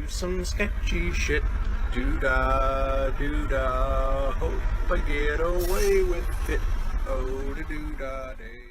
some sketchy shit. Doo-dah, doo-dah, hope I get away with it. Oh, the doo-dah day.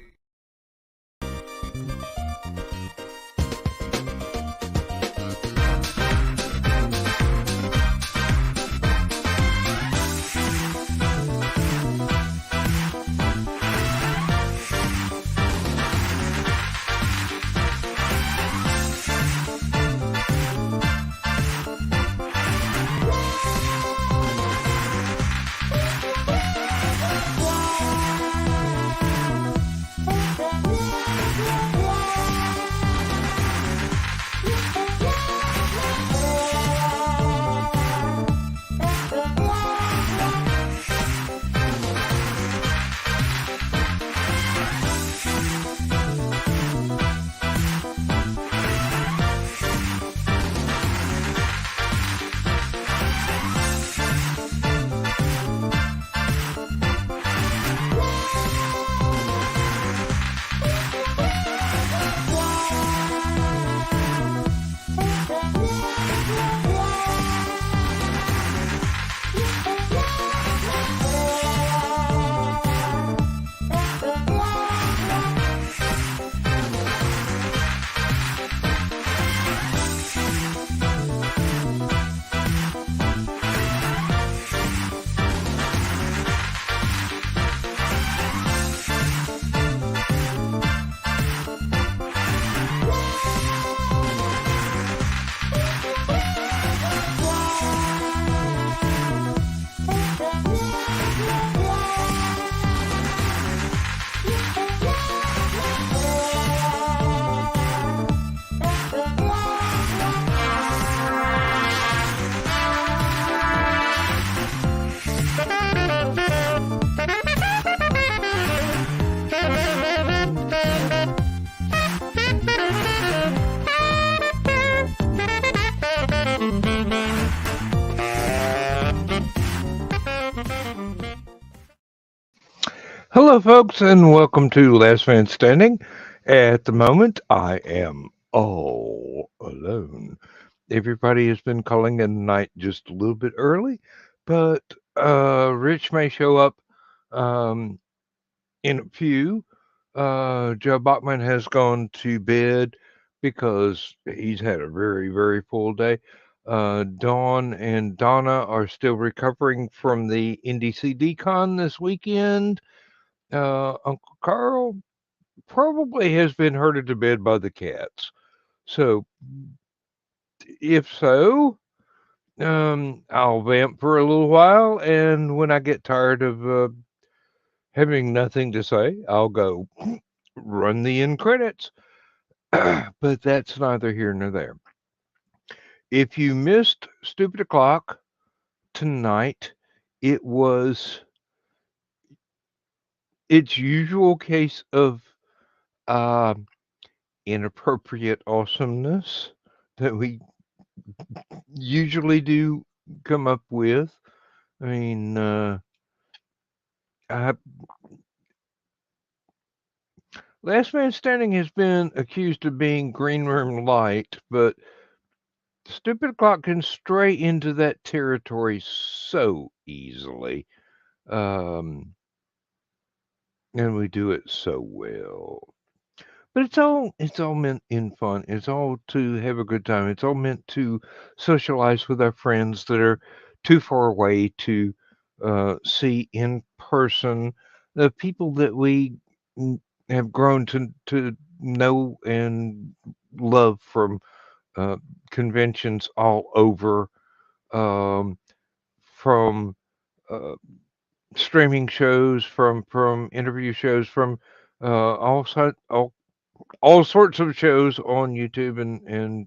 Hello, folks, and welcome to Last Man Standing. At the moment, I am all alone. Everybody has been calling in tonight just a little bit early, but Rich may show up um, in a few. Joe Bachman has gone to bed because he's had a very, very full day. Dawn and Donna are still recovering from the NDCD Con this weekend. Uncle Carl probably has been herded to bed by the cats. So, if so, I'll vamp for a little while, and when I get tired of having nothing to say, I'll go run the end credits. But that's neither here nor there. If you missed Stupid O'Clock tonight, it was its usual case of uh, inappropriate awesomeness that we usually do come up with. I mean, I, Last Man Standing has been accused of being green room light, but Stupid Clock can stray into that territory so easily. Um, and we do it so well. But it's all meant in fun. It's all to have a good time. It's all meant to socialize with our friends that are too far away to see in person. The people that we have grown to know and love from uh, conventions all over, um, from uh, streaming shows, from interview shows, from all sorts of shows on YouTube and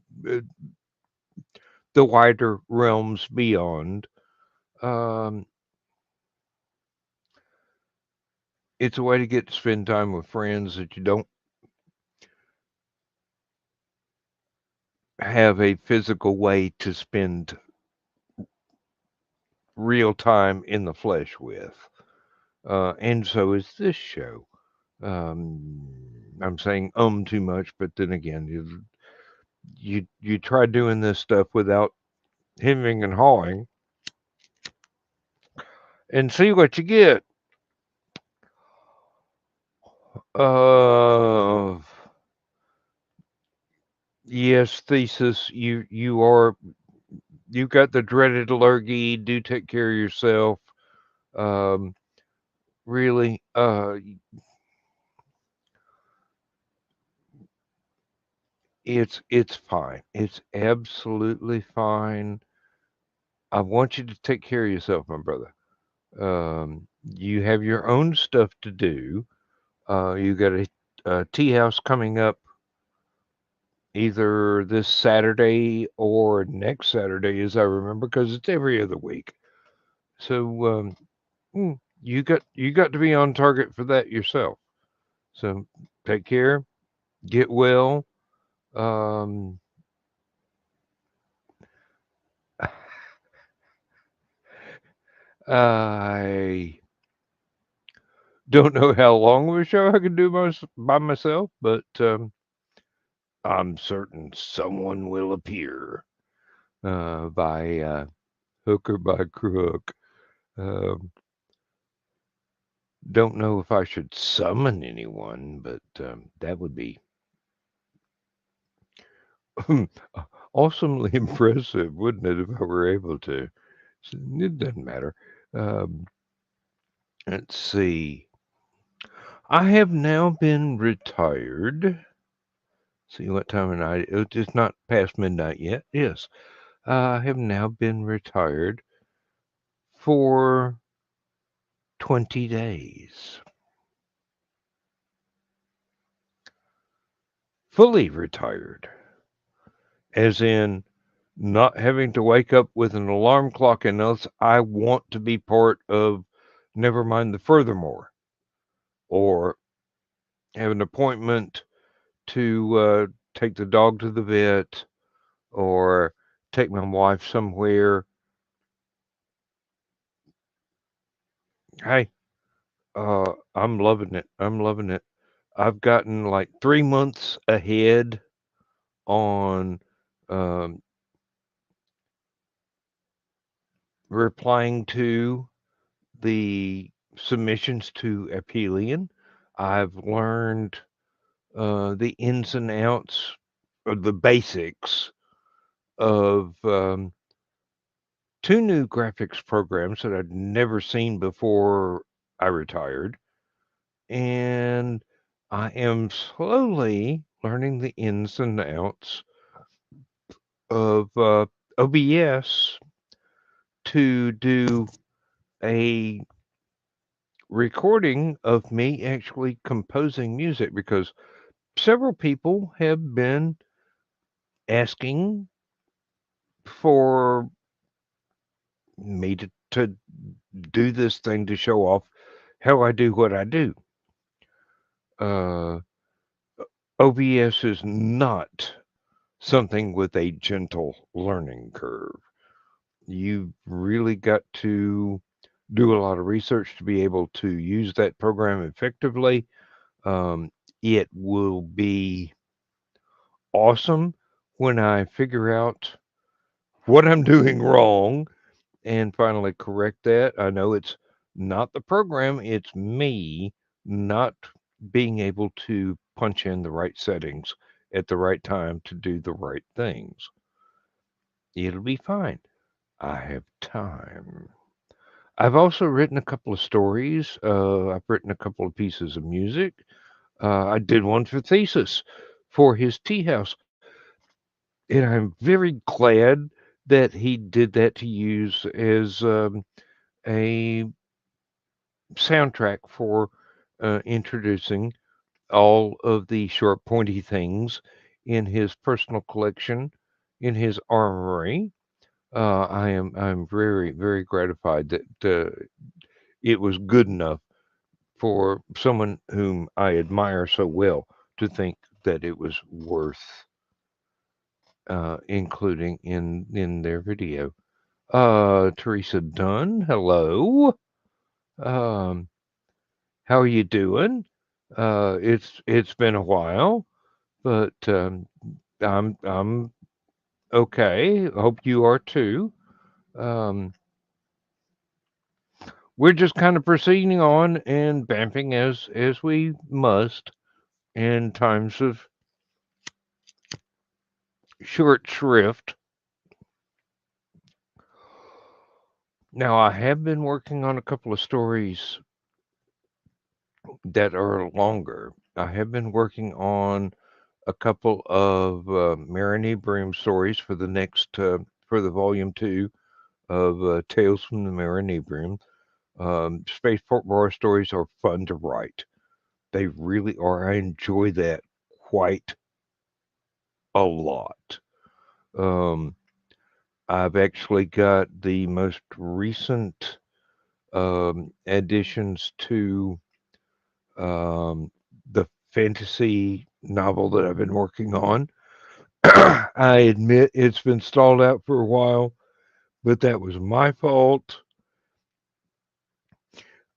the wider realms beyond. Um, it's a way to get to spend time with friends that you don't have a physical way to spend real time in the flesh with. And so is this show. I'm saying too much, but then again, you try doing this stuff without hemming and hawing, and see what you get. Uh, yes, thesis. You got the dreaded lurgy. Do take care of yourself. Um, really, it's fine. It's absolutely fine. I want you to take care of yourself, my brother. You have your own stuff to do. You got a tea house coming up either this Saturday or next Saturday, as I remember, because it's every other week. So you got to be on target for that yourself. So take care, get well. Um, I don't know how long of a show I can do by myself, but I'm certain someone will appear by hook or by crook. Um, don't know if I should summon anyone, but that would be awesomely impressive, wouldn't it, if I were able to? So it doesn't matter. Um, let's see. I have now been retired. See what time of night? It's not past midnight yet. Yes. I have now been retired for 20 days. Fully retired, as in not having to wake up with an alarm clock and else I want to be part of never mind the furthermore, or have an appointment to take the dog to the vet or take my wife somewhere. Hey, I'm loving it. I'm loving it. I've gotten like 3 months ahead on um, replying to the submissions to Aphelion. I've learned the ins and outs of the basics of two new graphics programs that I'd never seen before I retired. And I am slowly learning the ins and outs of OBS to do a recording of me actually composing music because several people have been asking for me to do this thing to show off how I do what I do. Uh, OBS is not something with a gentle learning curve. You've really got to do a lot of research to be able to use that program effectively. It will be awesome when I figure out what I'm doing wrong and finally correct that. I know it's not the program, it's me not being able to punch in the right settings at the right time to do the right things. It'll be fine. I have time. I've also written a couple of stories. I've written a couple of pieces of music. I did one for thesis for his tea house, and I'm very glad that he did that to use as a soundtrack for introducing all of the short, pointy things in his personal collection, in his armory. I'm very, very gratified that it was good enough for someone whom I admire so well to think that it was worth including in their video. Teresa Dunn, hello. Um, how are you doing? It's been a while, but I'm Okay, hope you are too. Um, we're just kind of proceeding on and vamping as we must in times of short shrift. Now, I have been working on a couple of stories that are longer. I have been working on a couple of Marini Broom stories for the next for the volume 2 of Tales from the Marini Broom. Spaceport Bar stories are fun to write. They really are. I enjoy that quite a lot. Um, I've actually got the most recent additions to um, the fantasy novel that I've been working on. I admit it's been stalled out for a while, but that was my fault.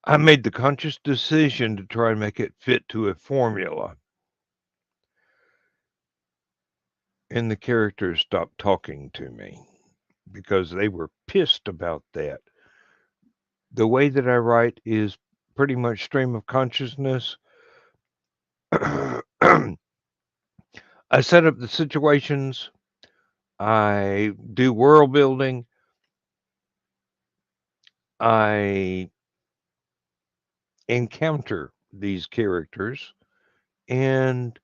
I made the conscious decision to try and make it fit to a formula, and the characters stopped talking to me because they were pissed about that. The way that I write is pretty much stream of consciousness. I set up the situations, I do world building, I encounter these characters, and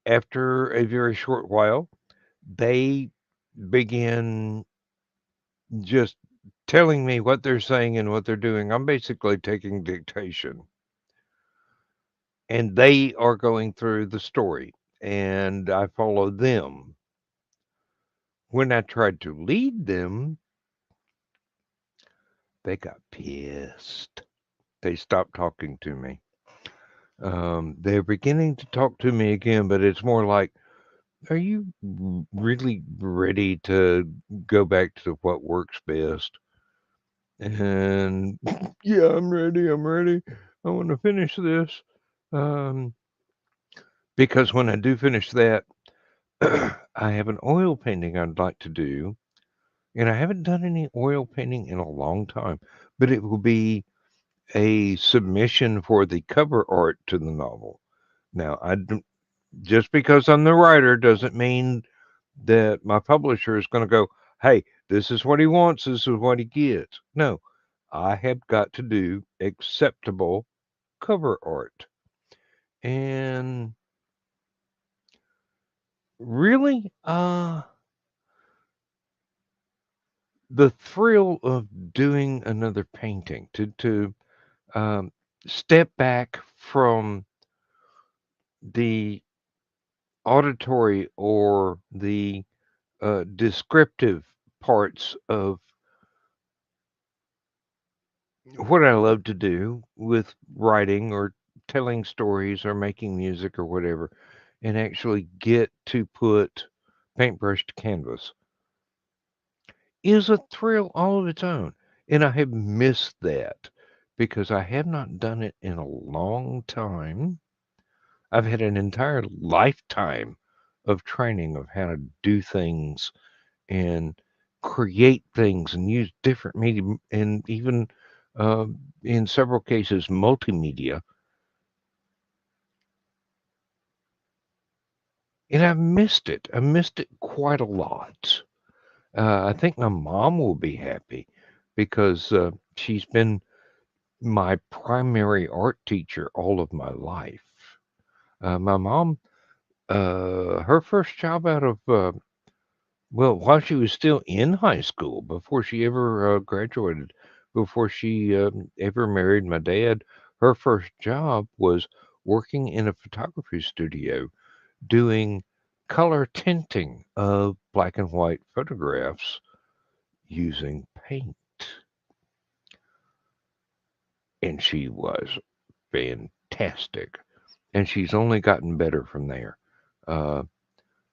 after a very short while, they begin just telling me what they're saying and what they're doing. I'm basically taking dictation, and they are going through the story, and I follow them. When I tried to lead them, they got pissed. They stopped talking to me. They're beginning to talk to me again, but it's more like, are you really ready to go back to what works best? And yeah, I'm ready. I'm ready. I want to finish this. Um, because when I do finish that, I have an oil painting I'd like to do. And I haven't done any oil painting in a long time, but it will be a submission for the cover art to the novel. Now, just because I'm the writer doesn't mean that my publisher is going to go, hey, this is what he wants, this is what he gets. No, I have got to do acceptable cover art. And really, the thrill of doing another painting, to um, step back from the auditory or the descriptive parts of what I love to do with writing or telling stories or making music or whatever, and actually get to put paintbrush to canvas is a thrill all of its own. And I have missed that because I have not done it in a long time. I've had an entire lifetime of training of how to do things and create things and use different medium and even uh, in several cases multimedia. And I've missed it. I missed it quite a lot. I think my mom will be happy because she's been my primary art teacher all of my life. My mom, her first job out of well, while she was still in high school, before she ever graduated, before she ever married my dad, her first job was working in a photography studio doing color tinting of black and white photographs using paint. And she was fantastic. And she's only gotten better from there. Uh,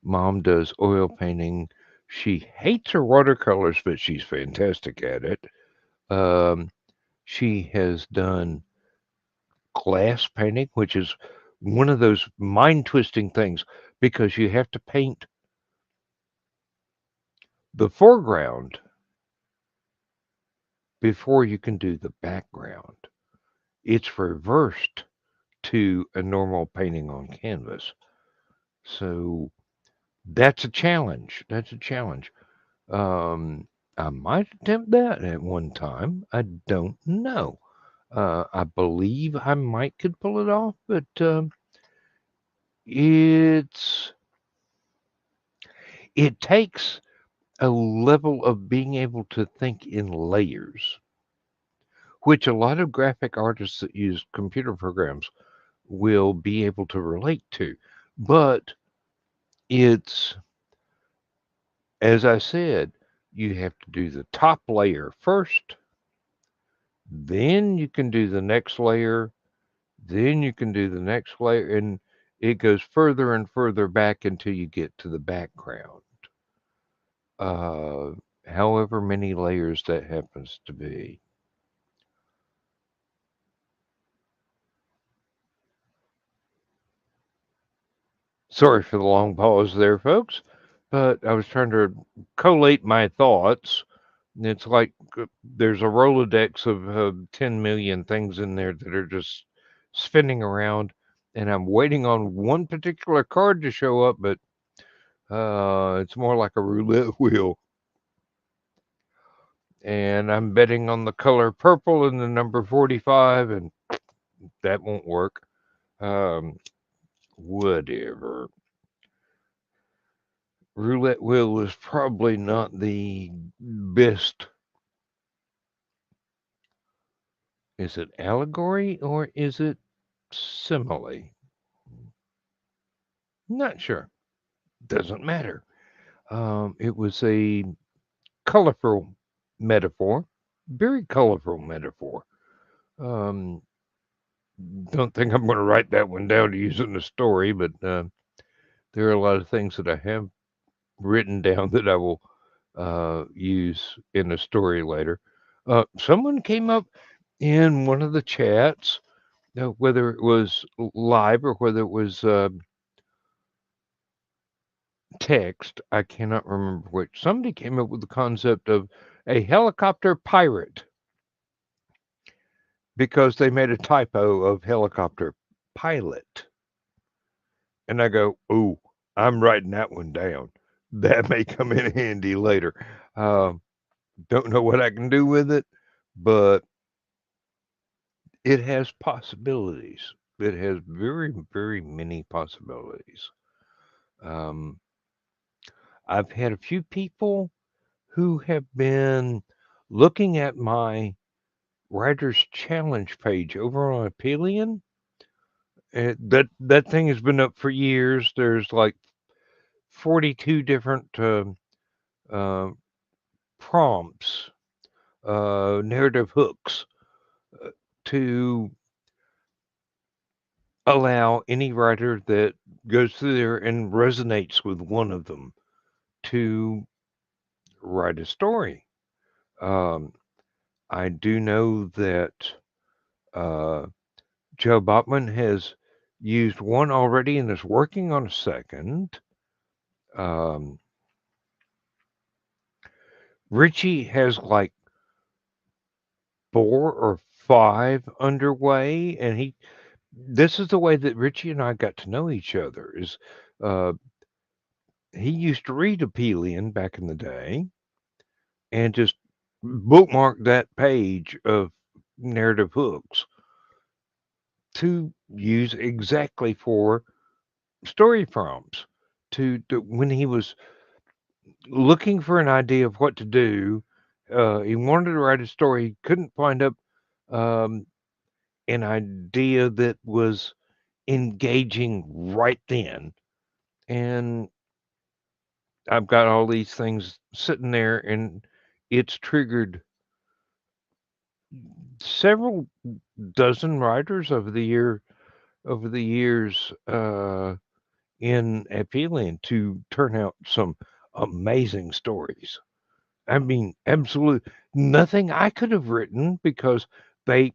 Mom does oil painting. She hates her watercolors, but she's fantastic at it. Um, she has done glass painting, which is one of those mind twisting things because you have to paint the foreground before you can do the background. It's reversed to a normal painting on canvas. So that's a challenge. That's a challenge. Um, I might attempt that at one time. I don't know. I believe I might could pull it off, but it's it takes a level of being able to think in layers, which a lot of graphic artists that use computer programs will be able to relate to. But it's, as I said, you have to do the top layer first, then you can do the next layer, then you can do the next layer, and it goes further and further back until you get to the background. Uh, However many layers that happens to be. Sorry for the long pause there, folks, but I was trying to collate my thoughts. It's like there's a Rolodex of 10 million things in there that are just spinning around, and I'm waiting on one particular card to show up, but it's more like a roulette wheel. And I'm betting on the color purple and the number 45, and that won't work. Whatever. Roulette wheel is probably not the best. Is it allegory or is it simile? Not sure. Doesn't matter. It was a colorful metaphor, very colorful metaphor. Um, don't think I'm going to write that one down to use in a story, but there are a lot of things that I have written down that I will use in a story later. Someone came up in one of the chats, whether it was live or whether it was text, I cannot remember which. Somebody came up with the concept of a helicopter pirate because they made a typo of helicopter pilot. And I go, oh, I'm writing that one down. That may come in handy later. Don't know what I can do with it, but it has possibilities. It has very, very many possibilities. I've had a few people who have been looking at my Writers Challenge page over on Aphelion. That thing has been up for years. There's like 42 different uh, prompts, narrative hooks to allow any writer that goes through there and resonates with one of them to write a story. I do know that Joe Botman has used one already and is working on a second. Richie has like 4 or 5 underway, and this is the way that Richie and I got to know each other. Is he used to read Aphelion back in the day, and just bookmark that page of narrative hooks to use exactly for story prompts. To when he was looking for an idea of what to do, he wanted to write a story, he couldn't find up um, an idea that was engaging right then. And I've got all these things sitting there, and it's triggered several dozen writers over the years in Aphelion to turn out some amazing stories. I mean, absolute nothing I could have written because they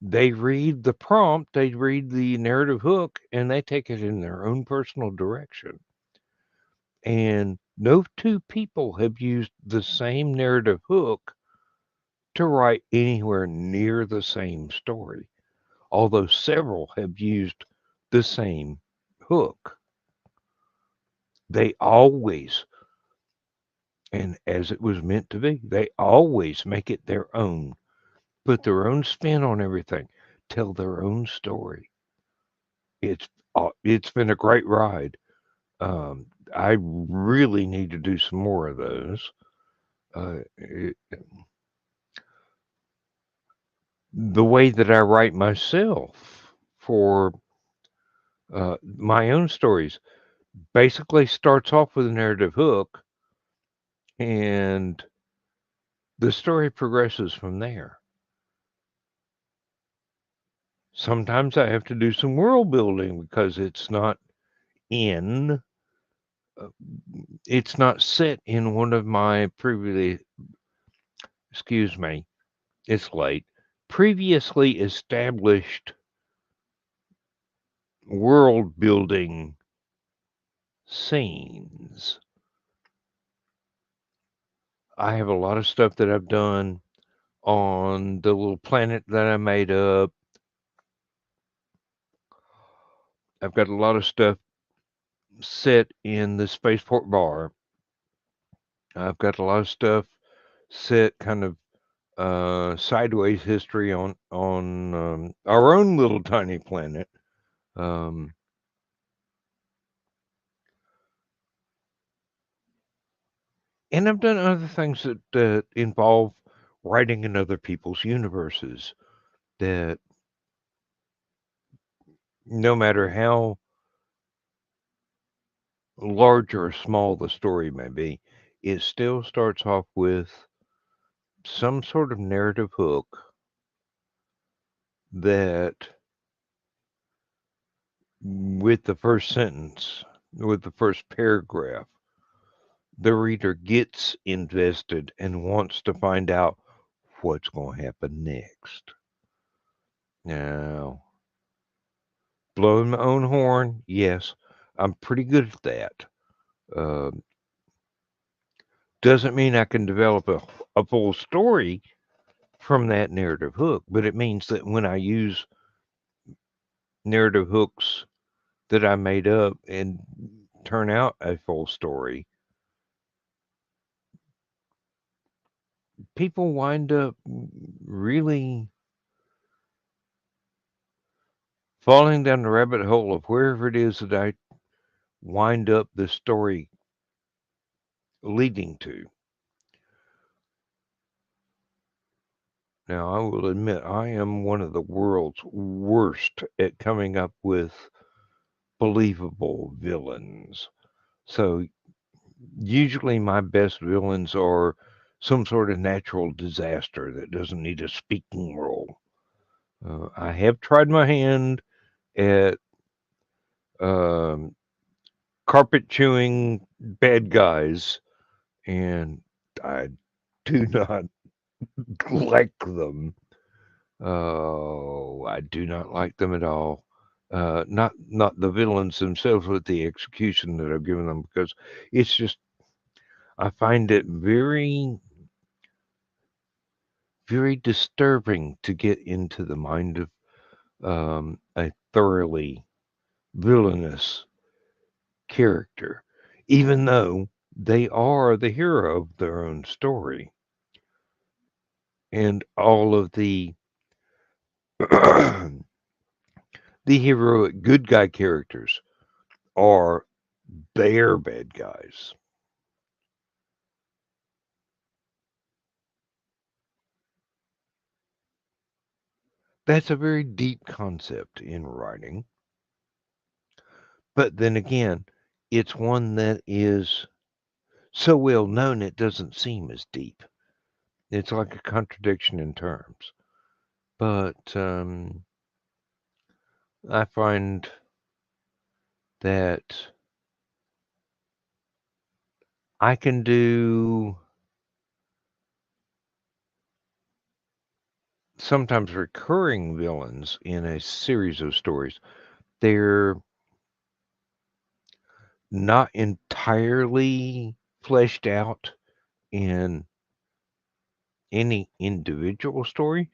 they read the prompt, they read the narrative hook, and they take it in their own personal direction. And no two people have used the same narrative hook to write anywhere near the same story, although several have used the same hook. They always, and as it was meant to be, they always make it their own, put their own spin on everything, tell their own story. It's been a great ride. Um, I really need to do some more of those. The way that I write myself for my own stories basically starts off with a narrative hook, and the story progresses from there. Sometimes I have to do some world building because in uh, it's not set in one of my excuse me, it's late, previously established world building scenes. I have a lot of stuff that I've done on the little planet that I made up. I've got a lot of stuff set in the spaceport bar. I've got a lot of stuff set kind of sideways history on our own little tiny planet. Um, and I've done other things that involve writing in other people's universes. That no matter how large or small the story may be, it still starts off with some sort of narrative hook that, with the first sentence, with the first paragraph, the reader gets invested and wants to find out what's going to happen next. Now, blowing my own horn, yes, I'm pretty good at that. Uh, doesn't mean I can develop a full story from that narrative hook, but it means that when I use narrative hooks that I made up and turn out a full story, people wind up really falling down the rabbit hole of wherever it is that I wind up the story leading to. Now, I will admit I am one of the world's worst at coming up with believable villains. So usually my best villains are some sort of natural disaster that doesn't need a speaking role. I have tried my hand at um, carpet chewing bad guys, and I do not like them. Oh, I do not like them at all. Not the villains themselves, but the execution that I've given them, because it's just I find it very, very disturbing to get into the mind of a thoroughly villainous character, even though they are the hero of their own story. And all of the the heroic good guy characters are their bad guys. That's a very deep concept in writing. But then again, it's one that is so well known it doesn't seem as deep. It's like a contradiction in terms. But I find that I can do sometimes recurring villains in a series of stories. They're not entirely fleshed out in any individual story,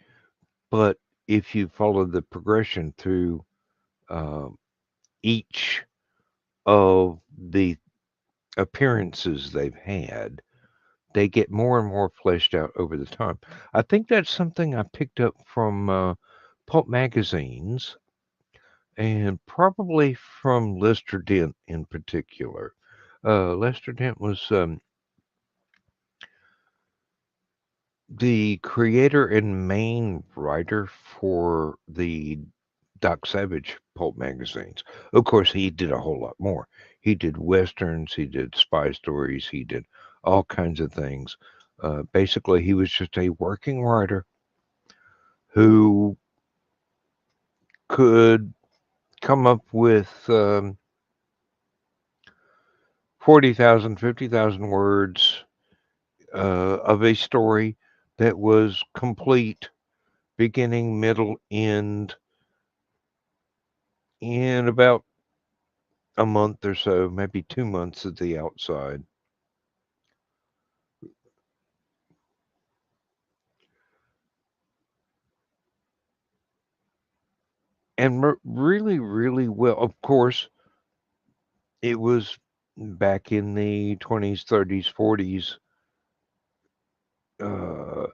but if you follow the progression through uh, each of the appearances they've had, they get more and more fleshed out over the time. I think that's something I picked up from pulp magazines and probably from Lester Dent in particular. Lester Dent was the creator and main writer for the Doc Savage pulp magazines. Of course, he did a whole lot more. He did westerns, he did spy stories, he did all kinds of things. Basically, he was just a working writer who could come up with 40,000, 50,000 words of a story that was complete, beginning, middle, end, in about a month or so, maybe 2 months at the outside. And really, really well. Of course, it was back in the 20s, 30s, 40s. Uh,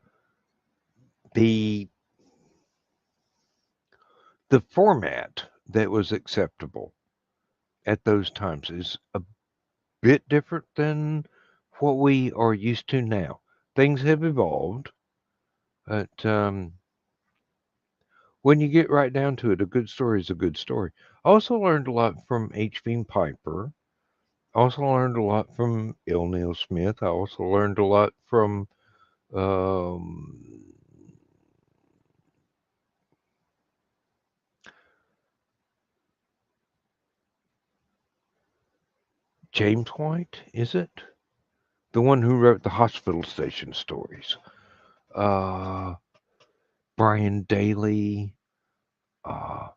the the format that was acceptable at those times is a bit different than what we are used to now. Things have evolved, but when you get right down to it, a good story is a good story. I also learned a lot from H. Beam Piper. I also learned a lot from L. Neil Smith. I also learned a lot from um, James White, is it? The one who wrote the hospital station stories. Uh, Brian Daly. Uh,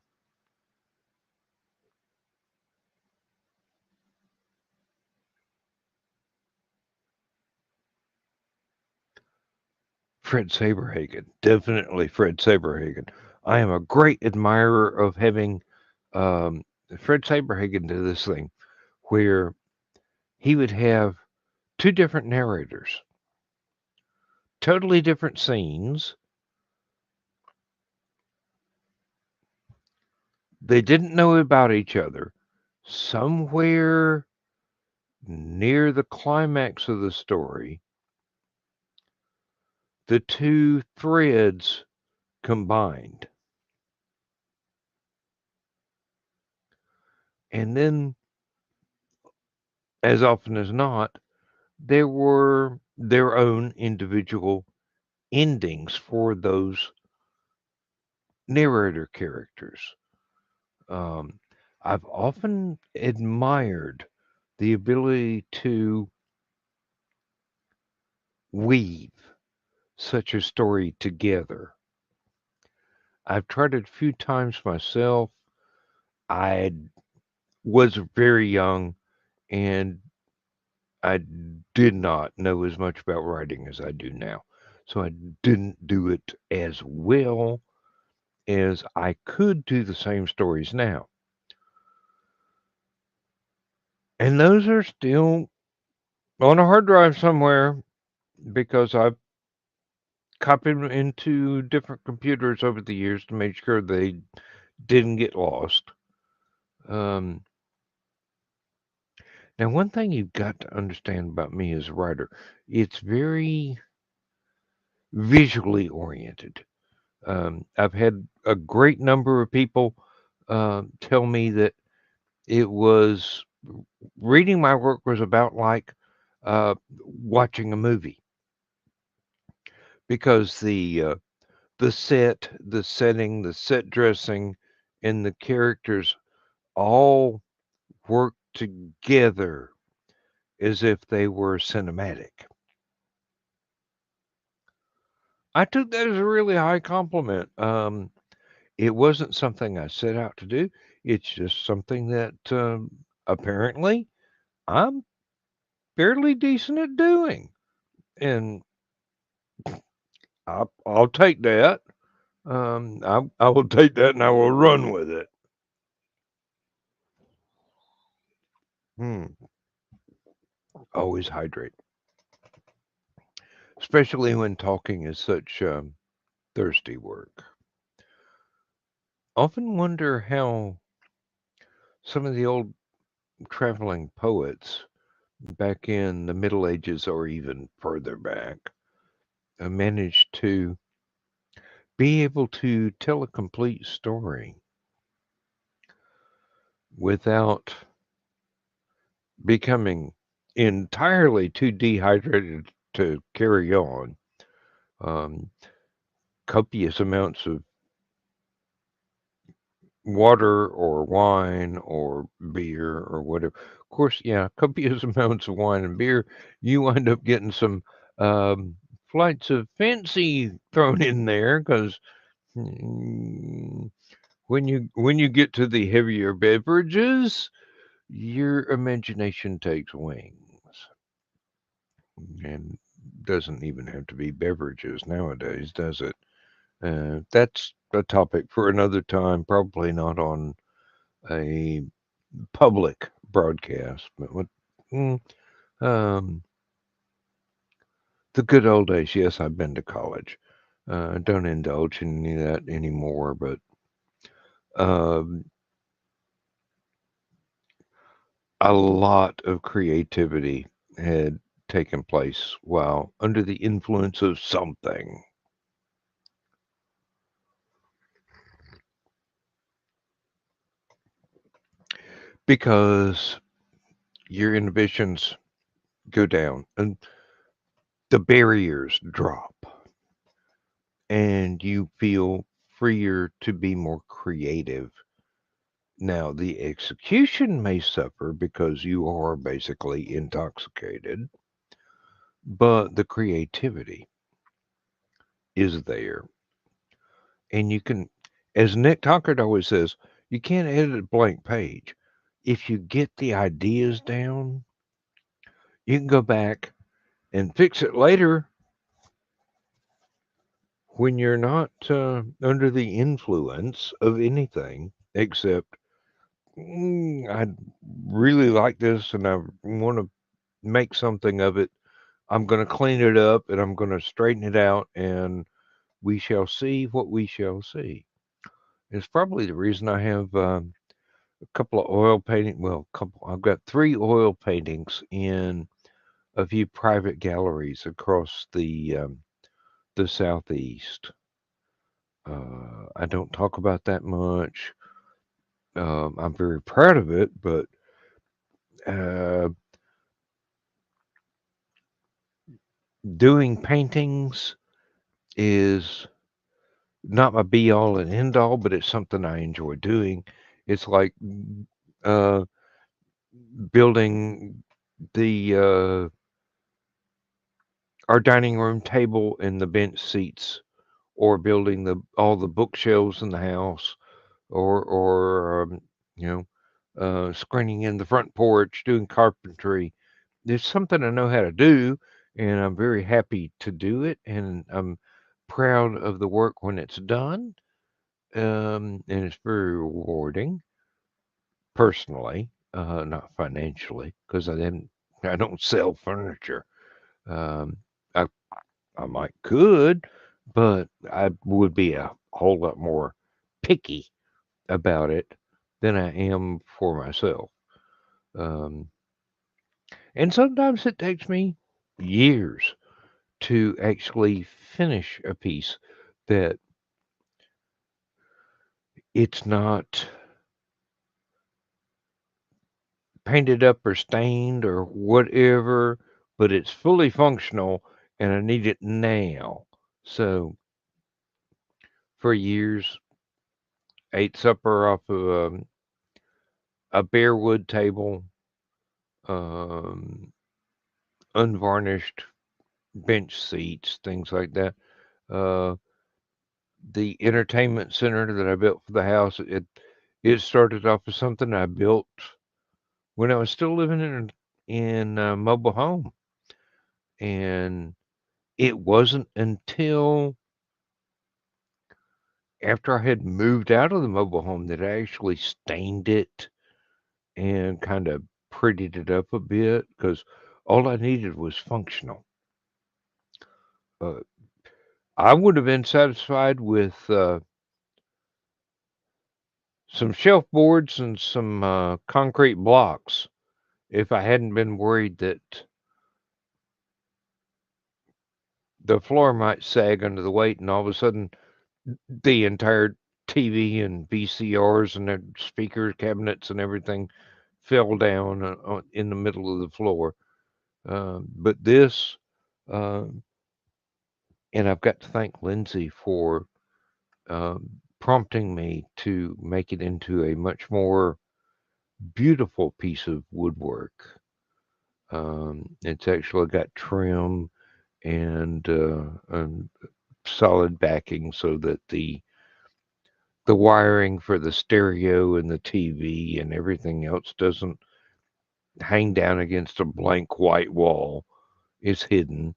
Fred Saberhagen. Definitely Fred Saberhagen. I am a great admirer of having um, Fred Saberhagen do this thing where he would have two different narrators, totally different scenes. They didn't know about each other. Somewhere near the climax of the story, the two threads combined. And then, as often as not, there were their own individual endings for those narrator characters. Um, I've often admired the ability to weave such a story together. I've tried it a few times myself. I was very young and I did not know as much about writing as I do now. So I didn't do it as well as I could do the same stories now. And those are still on a hard drive somewhere because I've copied them into different computers over the years to make sure they didn't get lost. Um, Now, one thing you've got to understand about me as a writer, it's very visually oriented. I've had a great number of people tell me that it was reading my work was about like watching a movie because the set, the setting, the set dressing, and the characters all work together as if they were cinematic. I took that as a really high compliment. It wasn't something I set out to do. It's just something that apparently I'm fairly decent at doing. And I'll take that. I will take that and I will run with it. Always hydrate, especially when talking is such thirsty work. Often wonder how some of the old traveling poets back in the Middle Ages or even further back managed to be able to tell a complete story without becoming entirely too dehydrated to carry on. Um, Copious amounts of water or wine or beer or whatever. Of course, yeah, copious amounts of wine and beer, you wind up getting some um, flights of fancy thrown in there because when you get to the heavier beverages, your imagination takes wings, and doesn't even have to be beverages nowadays, does it? That's a topic for another time, probably not on a public broadcast, but mm, um, the good old days. Yes, I've been to college. Don't indulge in any of that anymore, but um, a lot of creativity had taken place while under the influence of something. Because your inhibitions go down and the barriers drop, and you feel freer to be more creative. Now, the execution may suffer because you are basically intoxicated, but the creativity is there. And you can, as Nick Tockert always says, you can't edit a blank page. If you get the ideas down, you can go back and fix it later when you're not under the influence of anything except, I really like this and I want to make something of it. I'm going to clean it up and I'm going to straighten it out, and we shall see what we shall see. It's probably the reason I have a couple of oil painting. Well, couple. I've got 3 oil paintings in a few private galleries across the southeast. I don't talk about that much. I'm very proud of it, but uh, doing paintings is not my be all and end all, but it's something I enjoy doing. It's like uh, building the our dining room table and the bench seats, or building the all the bookshelves in the house, or you know, screening in the front porch, doing carpentry. There's something I know how to do, and I'm very happy to do it, and I'm proud of the work when it's done. And it's very rewarding personally, not financially, because I don't sell furniture. Um, I I might could, but I would be a whole lot more picky about it than I am for myself. Um, and sometimes it takes me years to actually finish a piece that it's not painted up or stained or whatever, but it's fully functional and I need it now. So for years, ate supper off of a bare wood table, um, unvarnished bench seats, things like that. Uh, the entertainment center that I built for the house, it started off as something I built when I was still living in in a mobile home. And it wasn't until after I had moved out of the mobile home that I actually stained it and kind of prettied it up a bit because all I needed was functional. Uh, I would have been satisfied with some shelf boards and some concrete blocks if I hadn't been worried that the floor might sag under the weight and all of a sudden the entire TV and VCRs and the speaker cabinets and everything fell down in the middle of the floor. But this, uh, and I've got to thank Lindsay for prompting me to make it into a much more beautiful piece of woodwork. It's actually got trim and solid backing so that the wiring for the stereo and the TV and everything else doesn't hang down against a blank white wall. It's hidden.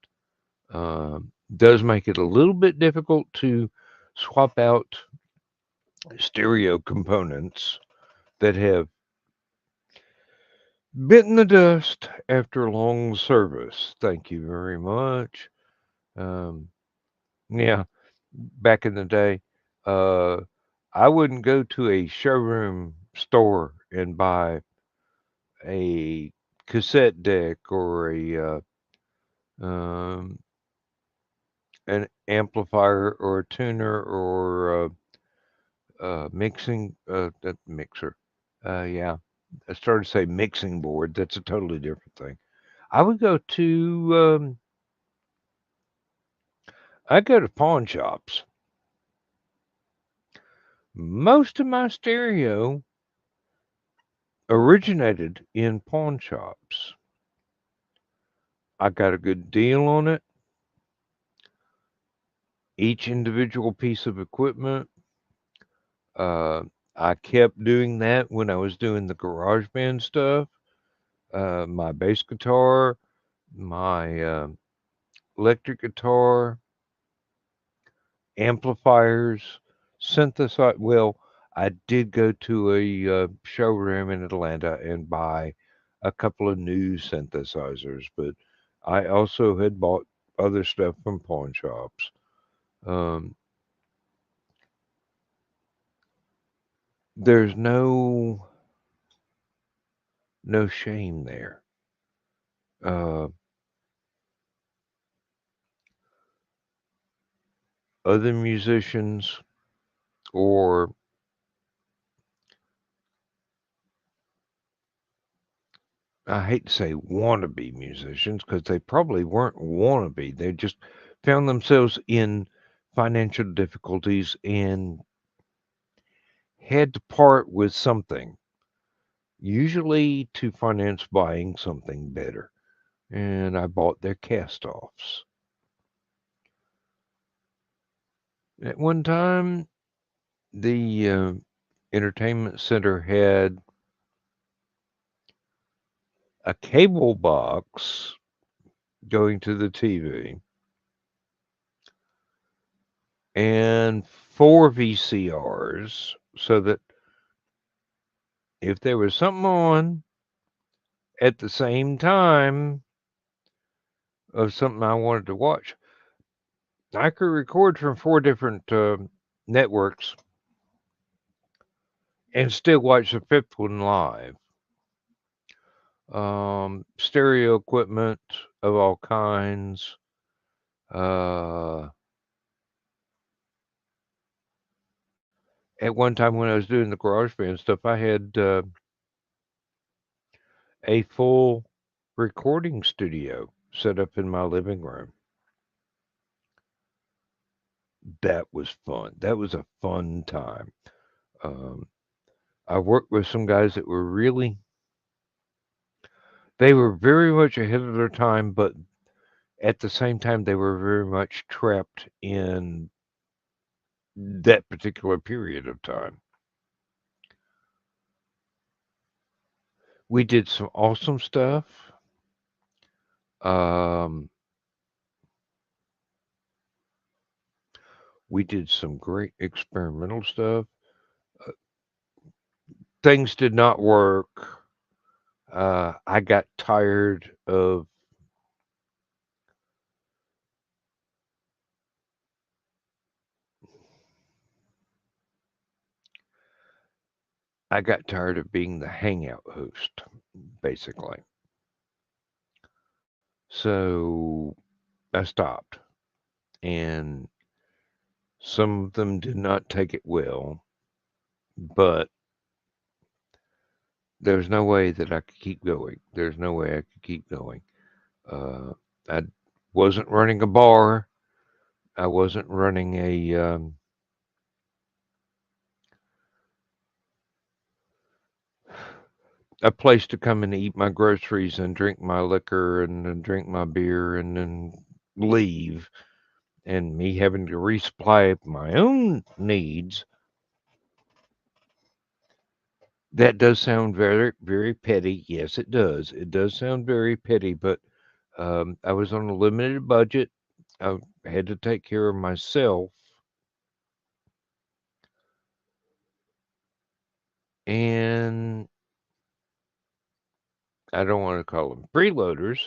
Does make it a little bit difficult to swap out stereo components that have bitten the dust after long service. Thank you very much. Um, yeah, back in the day, uh, I wouldn't go to a showroom store and buy a cassette deck or um, an amplifier or a tuner or mixing that mixer. Yeah, I started to say mixing board. That's a totally different thing. I would go to I go to pawn shops. Most of my stereo originated in pawn shops. I got a good deal on it. Each individual piece of equipment. Uh, I kept doing that when I was doing the garage band stuff. My bass guitar, my electric guitar, amplifiers, synthesizer. Well, I did go to a showroom in Atlanta and buy a couple of new synthesizers, but I also had bought other stuff from pawn shops. Um, there's no shame there. Uh, other musicians or I hate to say wannabe musicians because they probably weren't wannabe. They just found themselves in financial difficulties and had to part with something, usually to finance buying something better. And I bought their cast offs. At one time, the entertainment center had a cable box going to the TV and 4 VCRs so that if there was something on at the same time of something I wanted to watch, I could record from 4 different networks and still watch the fifth one live. Stereo equipment of all kinds. Uh, at one time when I was doing the garage band stuff, I had a full recording studio set up in my living room. That was fun. That was a fun time. Um, I worked with some guys that were they were very much ahead of their time, but at the same time, they were very much trapped in that particular period of time. We did some awesome stuff. We did some great experimental stuff. Things did not work. I got tired of being the hangout host, basically. So I stopped, and some of them did not take it well, but there's no way that I could keep going. There's no way I could keep going. I wasn't running a bar. I wasn't running a place to come and eat my groceries and drink my liquor and then drink my beer and then leave, and me having to resupply my own needs. That does sound very, very petty. Yes, it does. It does sound very petty, but I was on a limited budget. I had to take care of myself. And I don't want to call them freeloaders,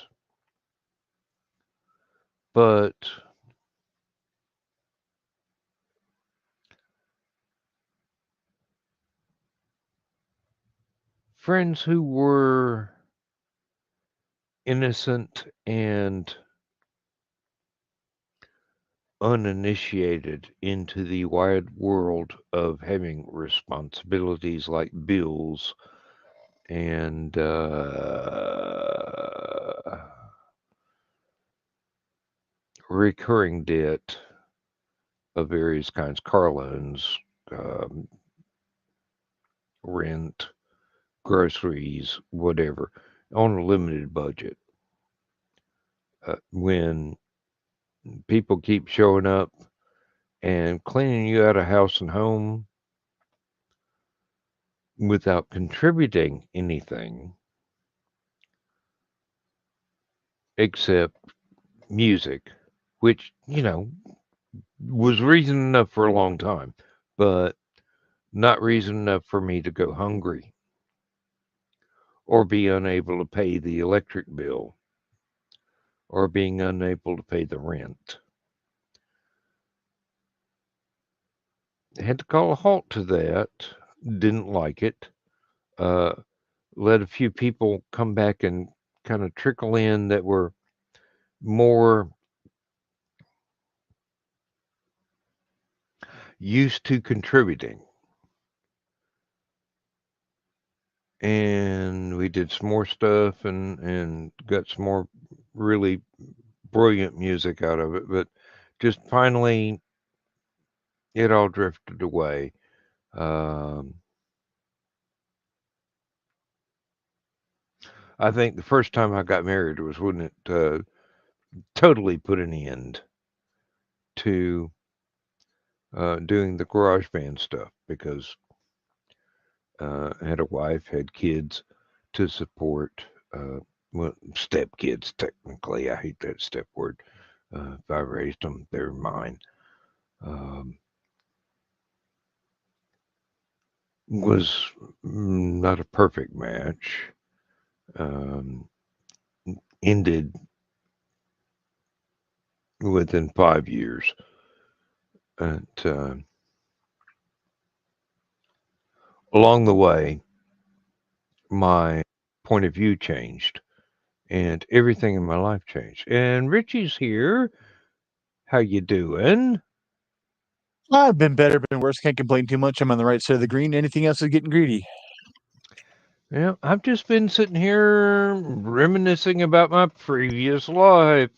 but friends who were innocent and uninitiated into the wide world of having responsibilities like bills and recurring debt of various kinds, car loans, um, rent, groceries, whatever, on a limited budget. When people keep showing up and cleaning you out of house and home without contributing anything except music, which, was reason enough for a long time, but not reason enough for me to go hungry or be unable to pay the electric bill or being unable to pay the rent. I had to call a halt to that. Didn't like it. Uh, let a few people come back and kind of trickle in that were more used to contributing. And we did some more stuff and got some more really brilliant music out of it. But just finally, it all drifted away. I think the first time I got married was when it totally put an end to doing the garage band stuff because I had a wife, had kids to support. Well, stepkids, technically. I hate that step word. If I raised them, they're mine. Was not a perfect match. Ended within 5 years. And along the way, my point of view changed and everything in my life changed. And Richie's here. How you doing? I've been better, been worse. Can't complain too much. I'm on the right side of the green. Anything else is getting greedy. Yeah, I've just been sitting here reminiscing about my previous life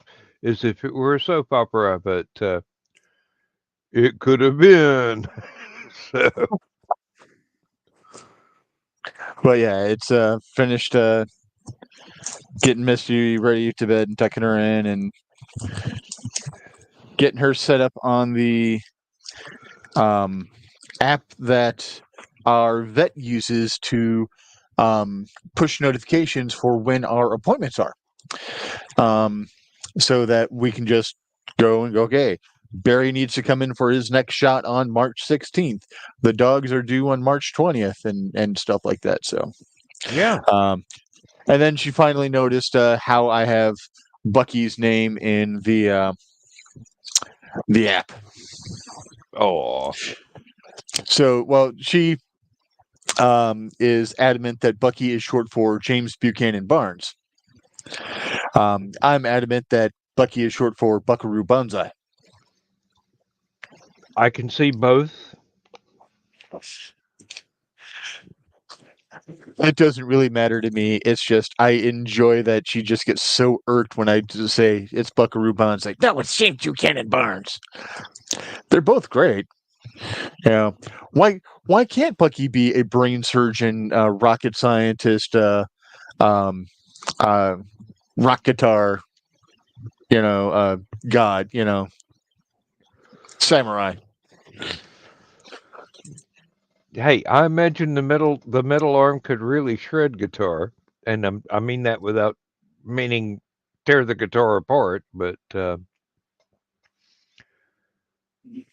as if it were a soap opera, but it could have been. So, But yeah, it's finished getting Misty ready to bed and tucking her in and getting her set up on the app that our vet uses to push notifications for when our appointments are. so that we can just go and go, okay, Barry needs to come in for his next shot on March 16th. The dogs are due on March 20th and stuff like that. So, Yeah. and then she finally noticed how I have Bucky's name in the app. Oh. So, well, she is adamant that Bucky is short for James Buchanan Barnes. I'm adamant that Bucky is short for Buckaroo Banzai. I can see both. It doesn't really matter to me. It's just I enjoy that she just gets so irked when I just say it's Buckaroo Banzai. No, it's James Buchanan Barnes. They're both great. Yeah. Why can't Bucky be a brain surgeon, rocket scientist, um, rock guitar, god, samurai? Hey, I imagine the metal arm could really shred guitar, and I mean that without meaning tear the guitar apart, but he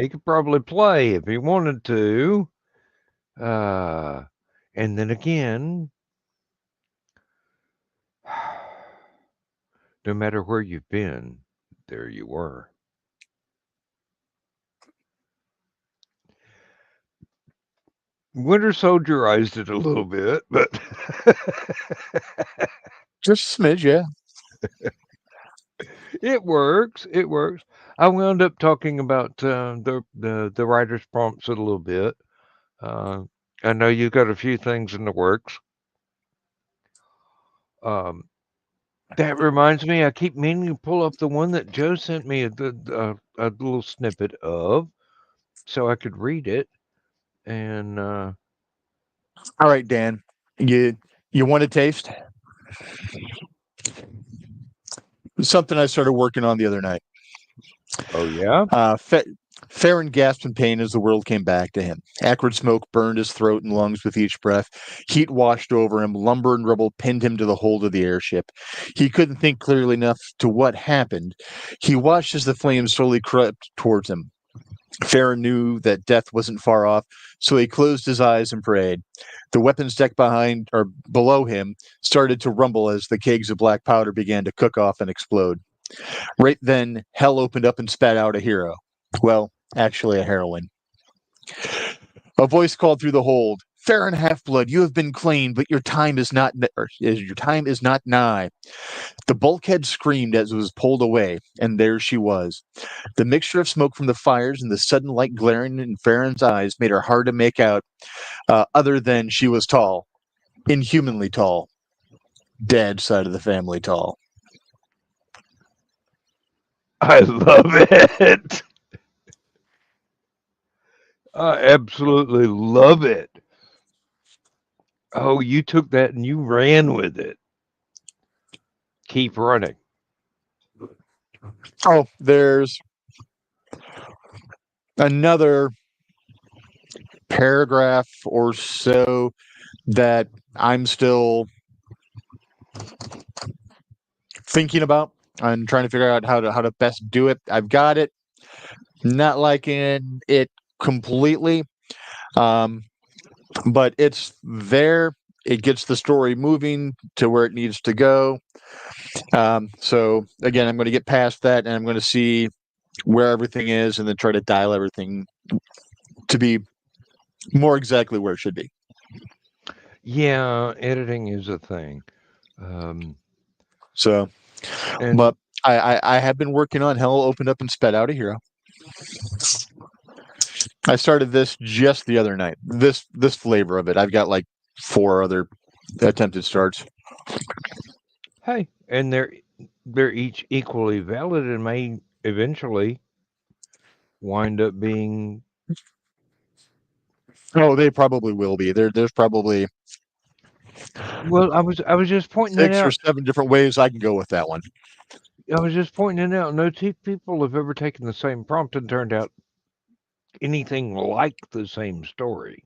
could probably play if he wanted to. And then again, no matter where you've been, there you were. Winter Soldierized it a little bit, but Just a smidge, yeah. it works. It works. I wound up talking about the writer's prompts a little bit. Uh, I know you've got a few things in the works. Um, that reminds me, I keep meaning to pull up the one that Joe sent me a little snippet of, so I could read it. And All right, Dan. You want a taste? Something I started working on the other night. oh yeah, Farron gasped in pain as the world came back to him. Acrid smoke burned his throat and lungs with each breath. Heat washed over him. Lumber and rubble pinned him to the hold of the airship. He couldn't think clearly enough to what happened. He watched as the flames slowly crept towards him. Farron knew that death wasn't far off, so he closed his eyes and prayed. The weapons deck behind or below him started to rumble as the kegs of black powder began to cook off and explode. Right then, hell opened up and spat out a hero. Well, actually, a heroine. A voice called through the hold. Farron Halfblood, you have been claimed, but your time is not nigh. The bulkhead screamed as it was pulled away, and there she was. The mixture of smoke from the fires and the sudden light glaring in Farron's eyes made her hard to make out, other than she was tall. Inhumanly tall. Dad's side of the family tall. I love it. I absolutely love it. Oh, you took that and you ran with it. Keep running. Oh, there's another paragraph or so that I'm still thinking about. I'm trying to figure out how to best do it. I've got it. Not liking it completely, but it's there. It gets the story moving to where it needs to go. So again, I'm going to get past that, and I'm going to see where everything is, and then try to dial everything to be more exactly where it should be. Yeah, editing is a thing. So, And but I have been working on Hell Opened Up and Sped Out a Hero. I started this just the other night. This flavor of it. I've got like 4 other attempted starts. hey, and they're each equally valid and may eventually wind up being. Oh, they probably will be. There's probably Well, I was just pointing it 6 or out. 7 different ways I can go with that one. I was just pointing it out. No two people have ever taken the same prompt and turned out anything like the same story.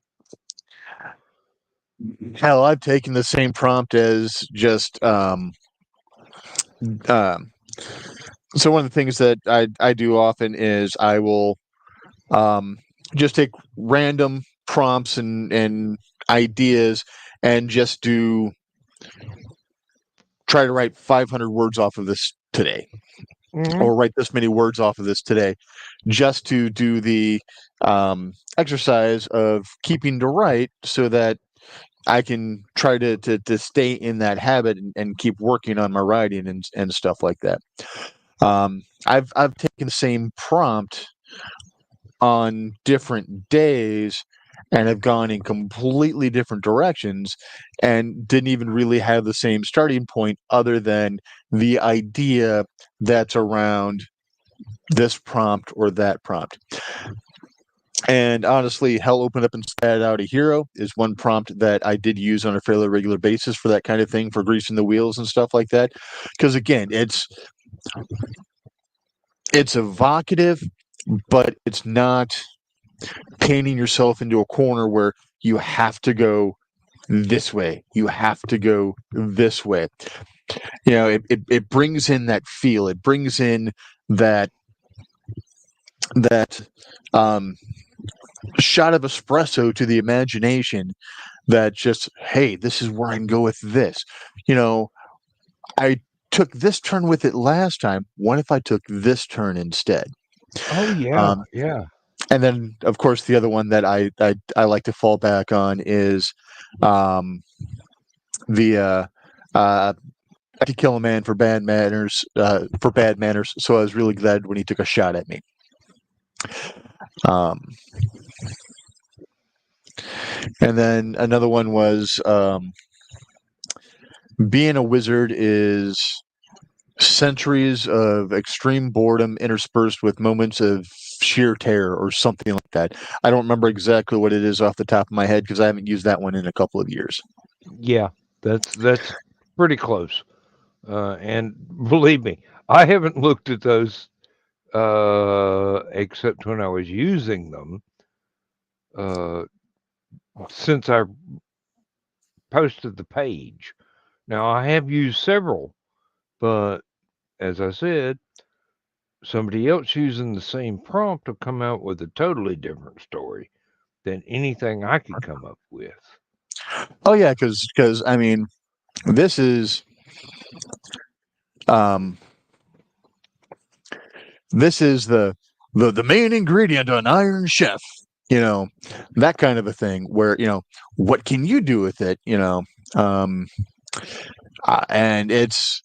Hell, I've taken the same prompt as just so one of the things that I do often is I will just take random prompts and ideas and just try to write 500 words off of this today, or write this many words off of this today, just to do the exercise of keeping to write so that I can try to stay in that habit and keep working on my writing and stuff like that. I've taken the same prompt on different days and have gone in completely different directions and didn't even really have the same starting point other than the idea that's around this prompt or that prompt. And honestly, Hell Opened Up and Spat Out a Hero is one prompt that I did use on a fairly regular basis for that kind of thing, for greasing the wheels and stuff like that. Because again, it's evocative, but it's not painting yourself into a corner where you have to go this way. You have to go this way. You know, it brings in that feel. It brings in that shot of espresso to the imagination that just, hey, this is where I can go with this. You know, I took this turn with it last time. What if I took this turn instead? Oh yeah, yeah. And then, of course, the other one that I like to fall back on is the to kill a man for bad manners. So I was really glad when he took a shot at me. And then another one was being a wizard is centuries of extreme boredom interspersed with moments of sheer terror or something like that. I don't remember exactly what it is off the top of my head because I haven't used that one in a couple of years. Yeah, that's pretty close. And believe me, I haven't looked at those except when I was using them uh, since I posted the page. Now I have used several, but as I said, somebody else using the same prompt will come out with a totally different story than anything I could come up with. Oh yeah, because I mean, this is um, the main ingredient on Iron Chef. You know, that kind of a thing. Where what can you do with it? Um, and it's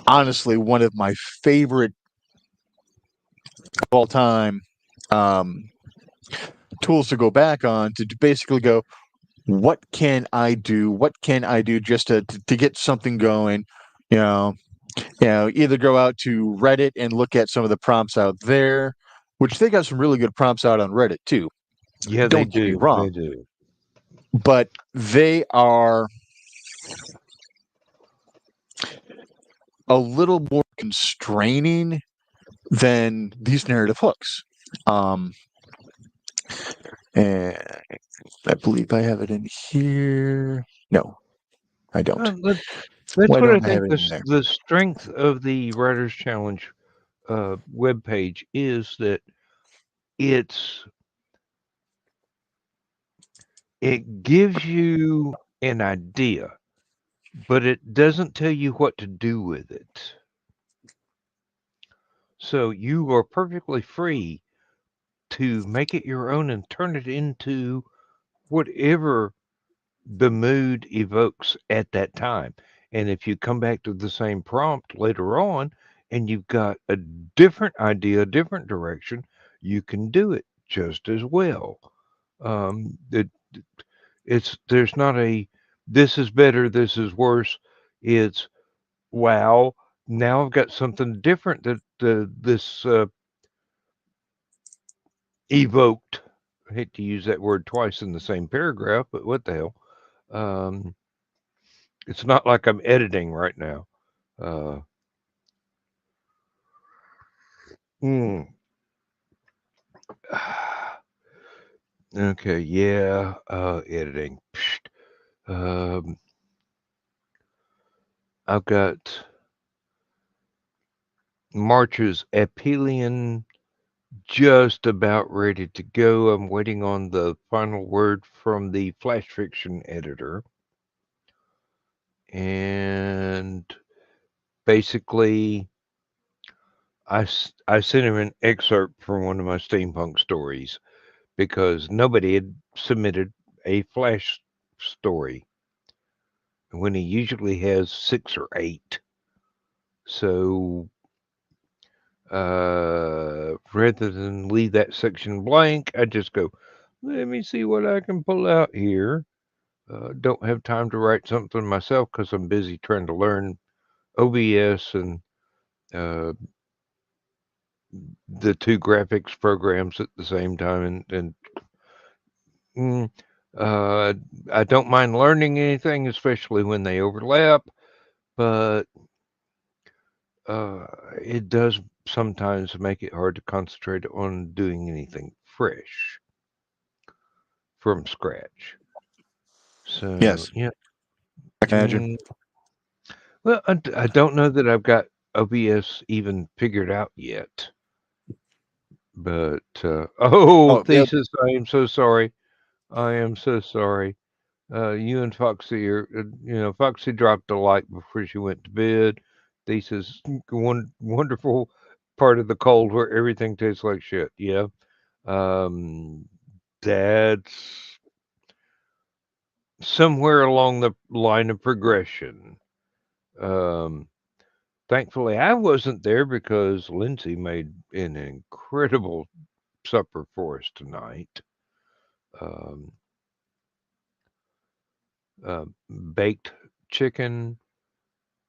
honestly one of my favorite of all time tools to go back on to basically go, what can I do? What can I do just to get something going? Either go out to Reddit and look at some of the prompts out there, which they got some really good prompts out on Reddit too. Yeah, they Don't get me do. wrong, They do. but they are a little more constraining than these narrative hooks. And I believe I have it in here. No, I don't. That's Why what I don't I have think it in there? the strength of the Writers Challenge webpage is that it's it gives you an idea, but it doesn't tell you what to do with it. So you are perfectly free to make it your own and turn it into whatever the mood evokes at that time. And if you come back to the same prompt later on and you've got a different idea, a different direction, you can do it just as well. It, there's not a this is better, this is worse. It's wow. Now I've got something different that this evoked. I hate to use that word twice in the same paragraph, but what the hell? Um, it's not like I'm editing right now. Uh, mm, Okay, yeah, editing. Psht. Um, I've got March's Aphelion just about ready to go. I'm waiting on the final word from the flash fiction editor. And basically, I sent him an excerpt from one of my steampunk stories because nobody had submitted a flash story when he usually has 6 or 8. So rather than leave that section blank, I just go, let me see what I can pull out here. Don't have time to write something myself because I'm busy trying to learn OBS and uh, the 2 graphics programs at the same time. And mm, uh, I don't mind learning anything, especially when they overlap, but it does sometimes make it hard to concentrate on doing anything fresh from scratch. So, Yes, yeah. I can imagine. Mm, well, I don't know that I've got OBS even figured out yet. But, oh, Oh, yeah. Thesis, I am so sorry. I am so sorry. You and Foxy are, Foxy dropped a like before she went to bed. Thesis, wonderful part of the cold where everything tastes like shit. Yeah. Um, that's somewhere along the line of progression. Um, thankfully, I wasn't there because Lindsay made an incredible supper for us tonight. Um, Baked chicken,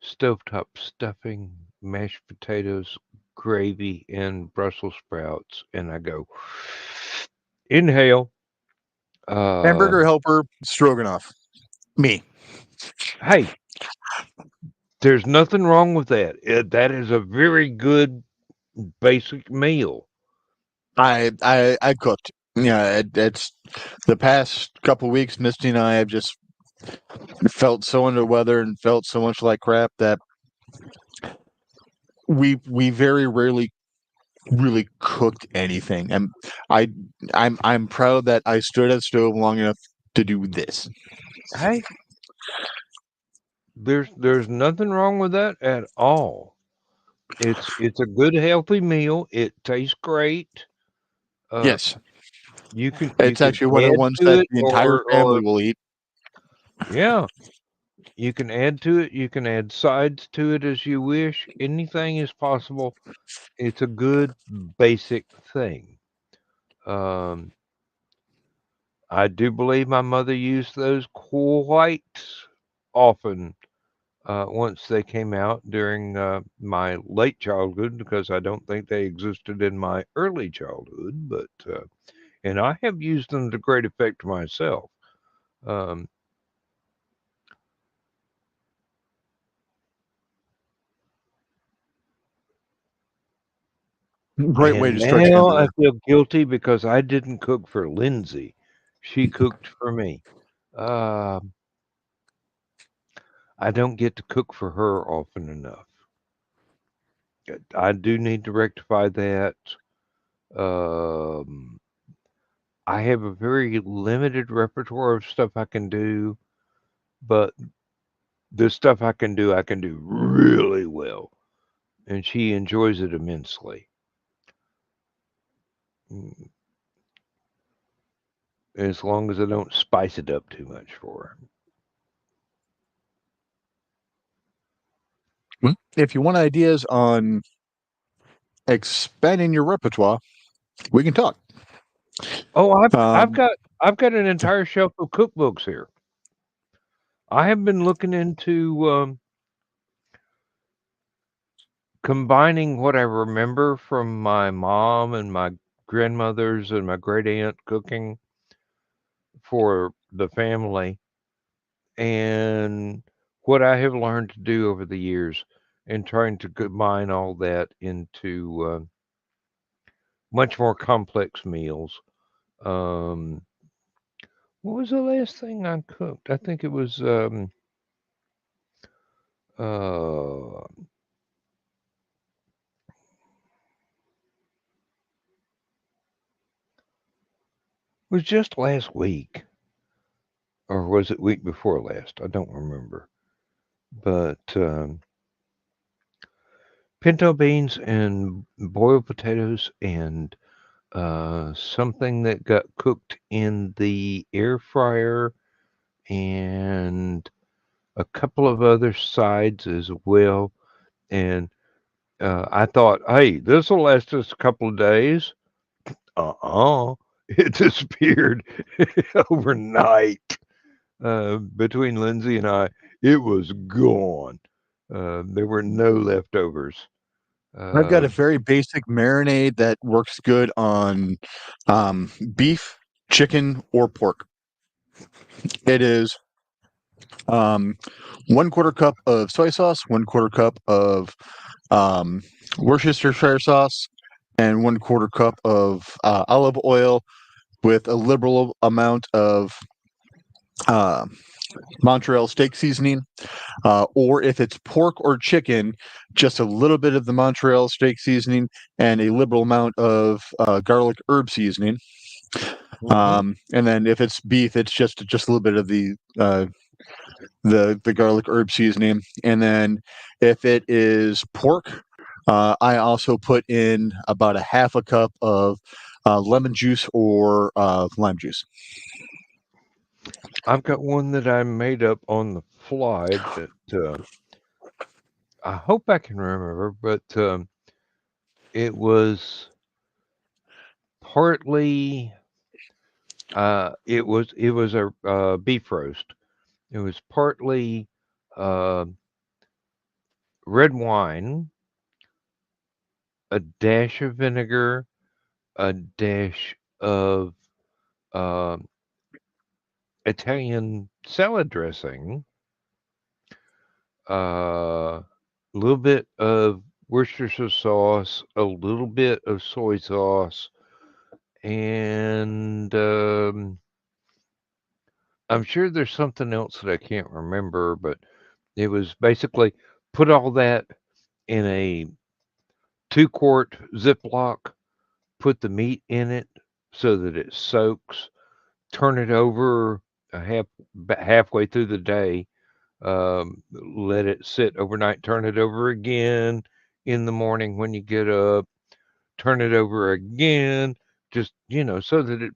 stovetop stuffing, mashed potatoes, gravy, and Brussels sprouts. And I go, inhale. Hamburger Um, helper, stroganoff. Me. hey, there's nothing wrong with that. That is a very good basic meal. I cooked. Yeah, it's the past couple weeks. Misty and I have just felt so under the weather and felt so much like crap that we very rarely really cooked anything. And I I'm proud that I stood at the stove long enough to do this. Hey, there's nothing wrong with that at all. It's a good healthy meal. It tastes great. Uh, Yes, you it's can actually one of the add ones to that it the entire or family will eat. yeah, you can add to it. You can add sides to it as you wish. Anything is possible. It's a good basic thing. Um, I do believe my mother used those quite often once they came out during my late childhood because I don't think they existed in my early childhood, but and I have used them to great effect myself. Um, Great way and to stretch an now I envelope. feel guilty because I didn't cook for Lindsay. She cooked for me. Um I don't get to cook for her often enough. I do need to rectify that. Um, I have a very limited repertoire of stuff I can do, but the stuff I can do really well, and she enjoys it immensely. Mm, as long as I don't spice it up too much for her. Well, if you want ideas on expanding your repertoire, we can talk. Oh, Um, I've got an entire shelf of cookbooks here. I have been looking into combining what I remember from my mom and my grandmothers and my great aunt cooking for the family and what I have learned to do over the years and trying to combine all that into much more complex meals. Um, What was the last thing I cooked? I think it was uh was just last week, or was it week before last? I don't remember. But pinto beans and boiled potatoes and something that got cooked in the air fryer and a couple of other sides as well. And I thought, hey, this will last us a couple of days. It disappeared overnight. Between Lindsay and I, it was gone. There were no leftovers. I've got Uh, a very basic marinade that works good on beef, chicken, or pork. It is 1/4 cup of soy sauce, 1/4 cup of um, Worcestershire sauce, and 1/4 cup of olive oil with a liberal amount of uh, Montreal steak seasoning. Or if it's pork or chicken, just a little bit of the Montreal steak seasoning and a liberal amount of garlic herb seasoning. mhm. And then if it's beef, it's just a little bit of the garlic herb seasoning. And then if it is pork, I also put in about a half a cup of lemon juice or lime juice. I've got one that I made up on the fly that I hope I can remember, but it was partly it was a beef roast. It was partly uh, red wine, a dash of vinegar, a dash of uh, Italian salad dressing, a little bit of Worcestershire sauce, a little bit of soy sauce, and I'm sure there's something else that I can't remember, but it was basically put all that in a 2-quart Ziploc, put the meat in it so that it soaks, turn it over halfway through the day, let it sit overnight, turn it over again in the morning when you get up, turn it over again, just so that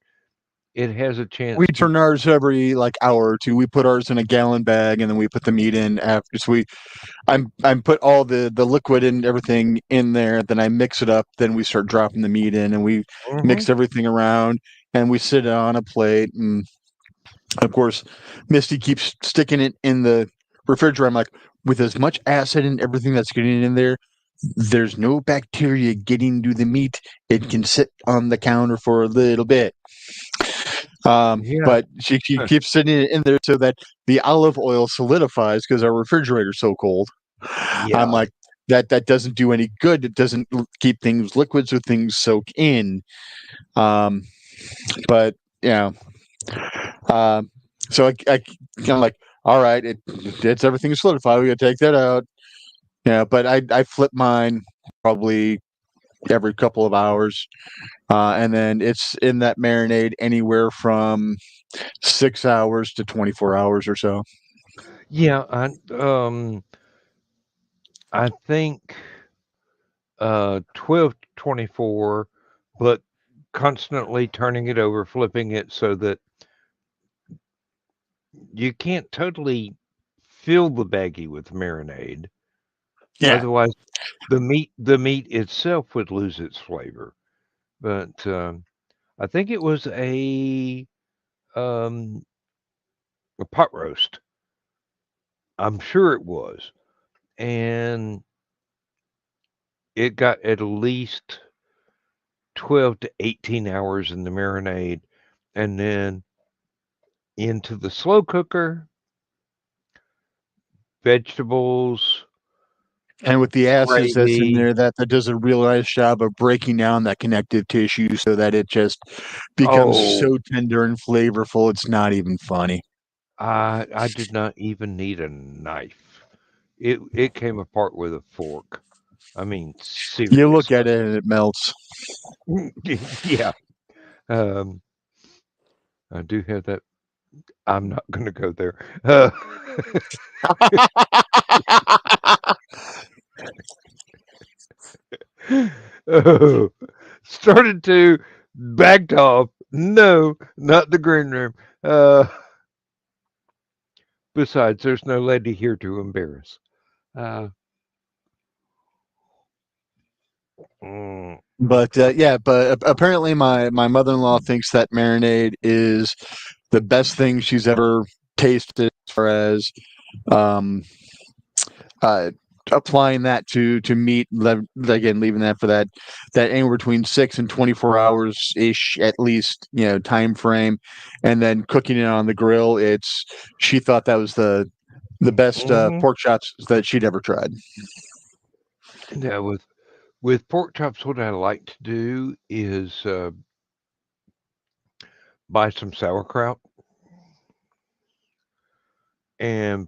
it has a We chance to. turn ours every like hour or two. We put ours in a gallon bag and then we put the meat in after. So I'm put all the liquid and everything in there. Then I mix it up. Then we start dropping the meat in and we Mhm. mix everything around and we sit it on a plate. And of course, Misty keeps sticking it in the refrigerator. I'm like, with as much acid and everything that's getting in there, there's no bacteria getting to the meat. It can sit on the counter for a little bit. Yeah. But she keeps sitting it in there so that the olive oil solidifies because our refrigerator's so cold. I'm Yeah. like, that doesn't do any good. It doesn't keep things liquid so things soak in. Um, but yeah, um, so I'm like, all right, it's everything solidified. We got to take that out. Yeah, but I flip mine probably every couple of hours, and then it's in that marinade anywhere from 6 hours to 24 hours or so. Yeah, I think 12 to 24, but constantly turning it over, flipping it so that you can't totally fill the baggie with marinade. Yeah, Otherwise, the meat itself would lose its flavor. But I think it was um, a pot roast. I'm sure it was, and it got at least 12 to 18 hours in the marinade, and then into the slow cooker, vegetables, And with the acids that's in gravy. there, that does a real nice job of breaking down that connective tissue so that it just becomes Oh, so tender and flavorful. It's not even funny. I did not even need a knife. It came apart with a fork. I mean, You look at seriously. it and it melts. Yeah. Um, I do have that. I'm not going to go there. Oh, started to, backed off. No, not the green room. Besides, there's no lady here to embarrass. Uh, mm, But yeah, but apparently my mother-in-law thinks that marinade is the best thing she's ever tasted as far as um, uh, applying that to meat. Again, leaving that for that anywhere between 6 and 24 hours ish at least, time frame, and then cooking it on the grill. She thought that was the best mhm. pork chops that she'd ever tried. Yeah, with pork chops, what I like to do is buy some sauerkraut and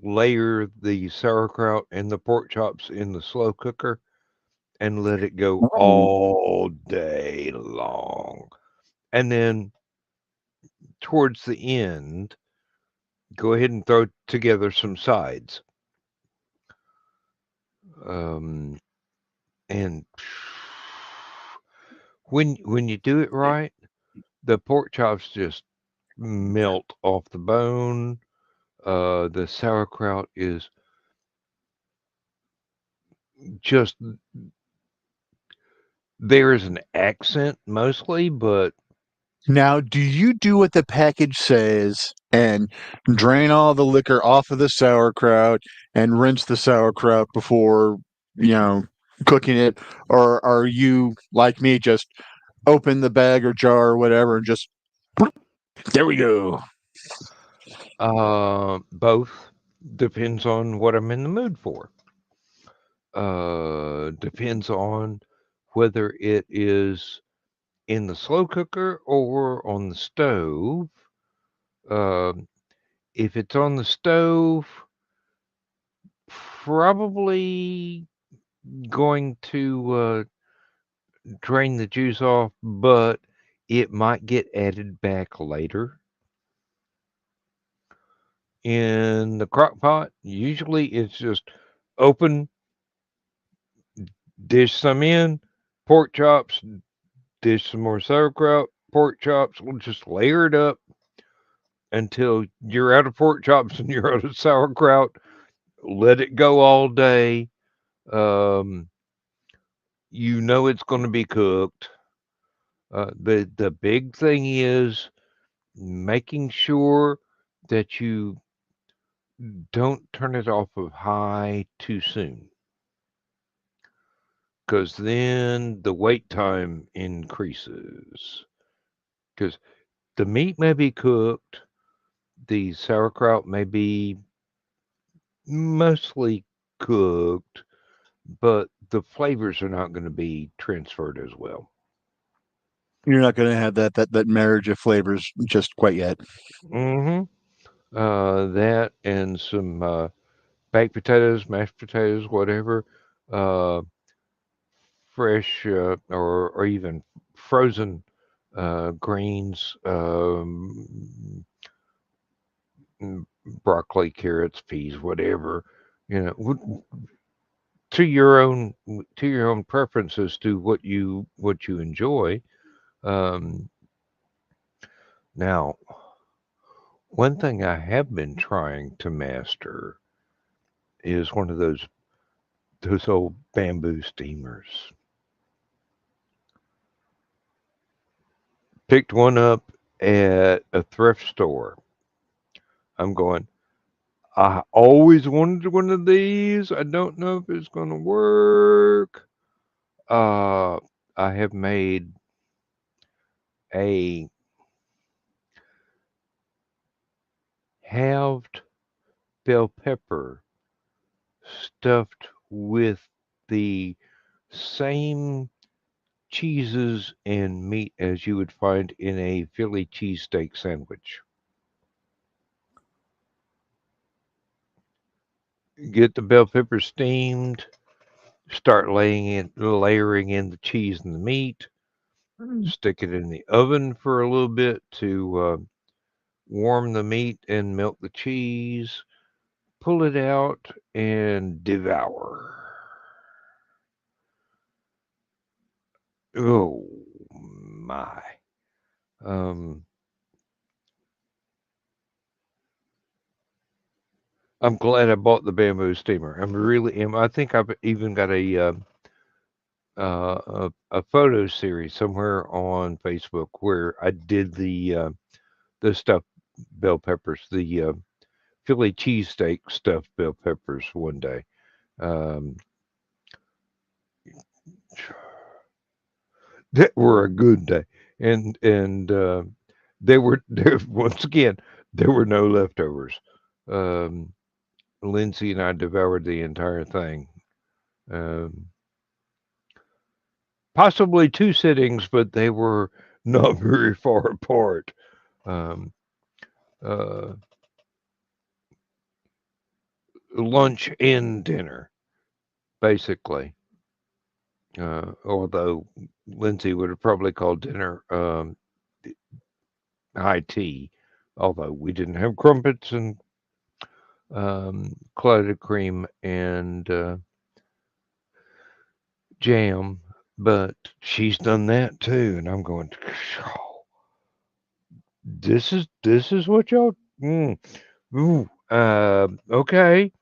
layer the sauerkraut and the pork chops in the slow cooker and let it go all day long. And then towards the end, go ahead and throw together some sides. Um, and when you do it right, the pork chops just melt off the bone. The sauerkraut is just there is an accent mostly, but Now, do you do what the package says and drain all the liquor off of the sauerkraut and rinse the sauerkraut before, you know, cooking it? Or are you, like me, just open the bag or jar or whatever and just, there we go? both depends on what I'm in the mood for. Depends on whether it is in the slow cooker or on the stove. Um, if it's on the stove, probably going to drain the juice off, but it might get added back later. In the crock pot, usually it's just open, dish some in, pork chops, dish some more sauerkraut, pork chops. We'll just layer it up until you're out of pork chops and you're out of sauerkraut. Let it go all day. Um, you know it's going to be cooked. The big thing is making sure that you don't turn it off of high too soon, because then the wait time increases. Because the meat may be cooked, the sauerkraut may be mostly cooked, but the flavors are not going to be transferred as well. You're not going to have that marriage of flavors just quite yet. Hmm That and some baked potatoes, mashed potatoes, whatever, uh, fresh or even frozen greens, broccoli, carrots, peas, whatever. You know, to your own preferences, to what you enjoy. Um, Now, one thing I have been trying to master is one of those old bamboo steamers. Picked one up at a thrift store. I'm going, I always wanted one of these. I don't know if it's going to work. Uh, I have made a halved bell pepper stuffed with the same cheeses and meat as you would find in a Philly cheesesteak sandwich. Get the bell pepper steamed, start layering in the cheese and the meat, stick it in the oven for a little bit to warm the meat and melt the cheese, pull it out and devour. Oh my. Um, I'm glad I bought the bamboo steamer. I'm really am. I think I've even got a photo series somewhere on Facebook where I did the stuffed bell peppers, the Philly cheesesteak stuffed bell peppers one day. Um, that were a good day, and they were there once again. There were no leftovers. Um, Lindsay and I devoured the entire thing. Um, Possibly two sittings, but they were not very far apart. Um, uh, Lunch and dinner, basically. Although Lindsay would have probably called dinner high tea, although we didn't have crumpets and clotted cream and jam, but she's done that too, and I'm going, oh, this is what y'all. Ooh, okay.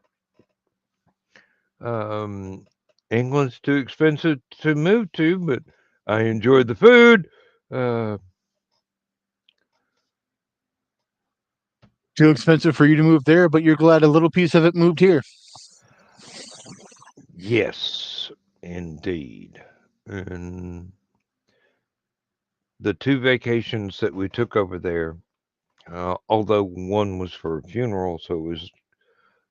England's too expensive to move to, but I enjoyed the food. Uh, Too expensive for you to move there, but you're glad a little piece of it moved here. yes, indeed. And the two vacations that we took over there, although one was for a funeral, so it was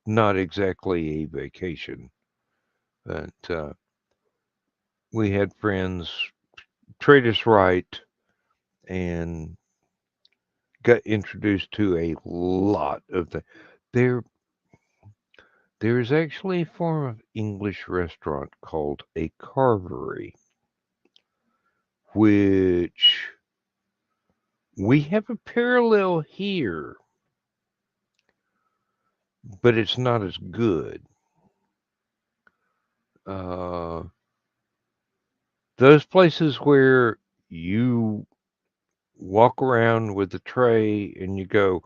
not exactly a vacation, but we had friends treat us right and got introduced to a lot of the there there is actually a form of English restaurant called a carvery, which we have a parallel here, but it's not as good. Uh, those places where you walk around with a tray and you go,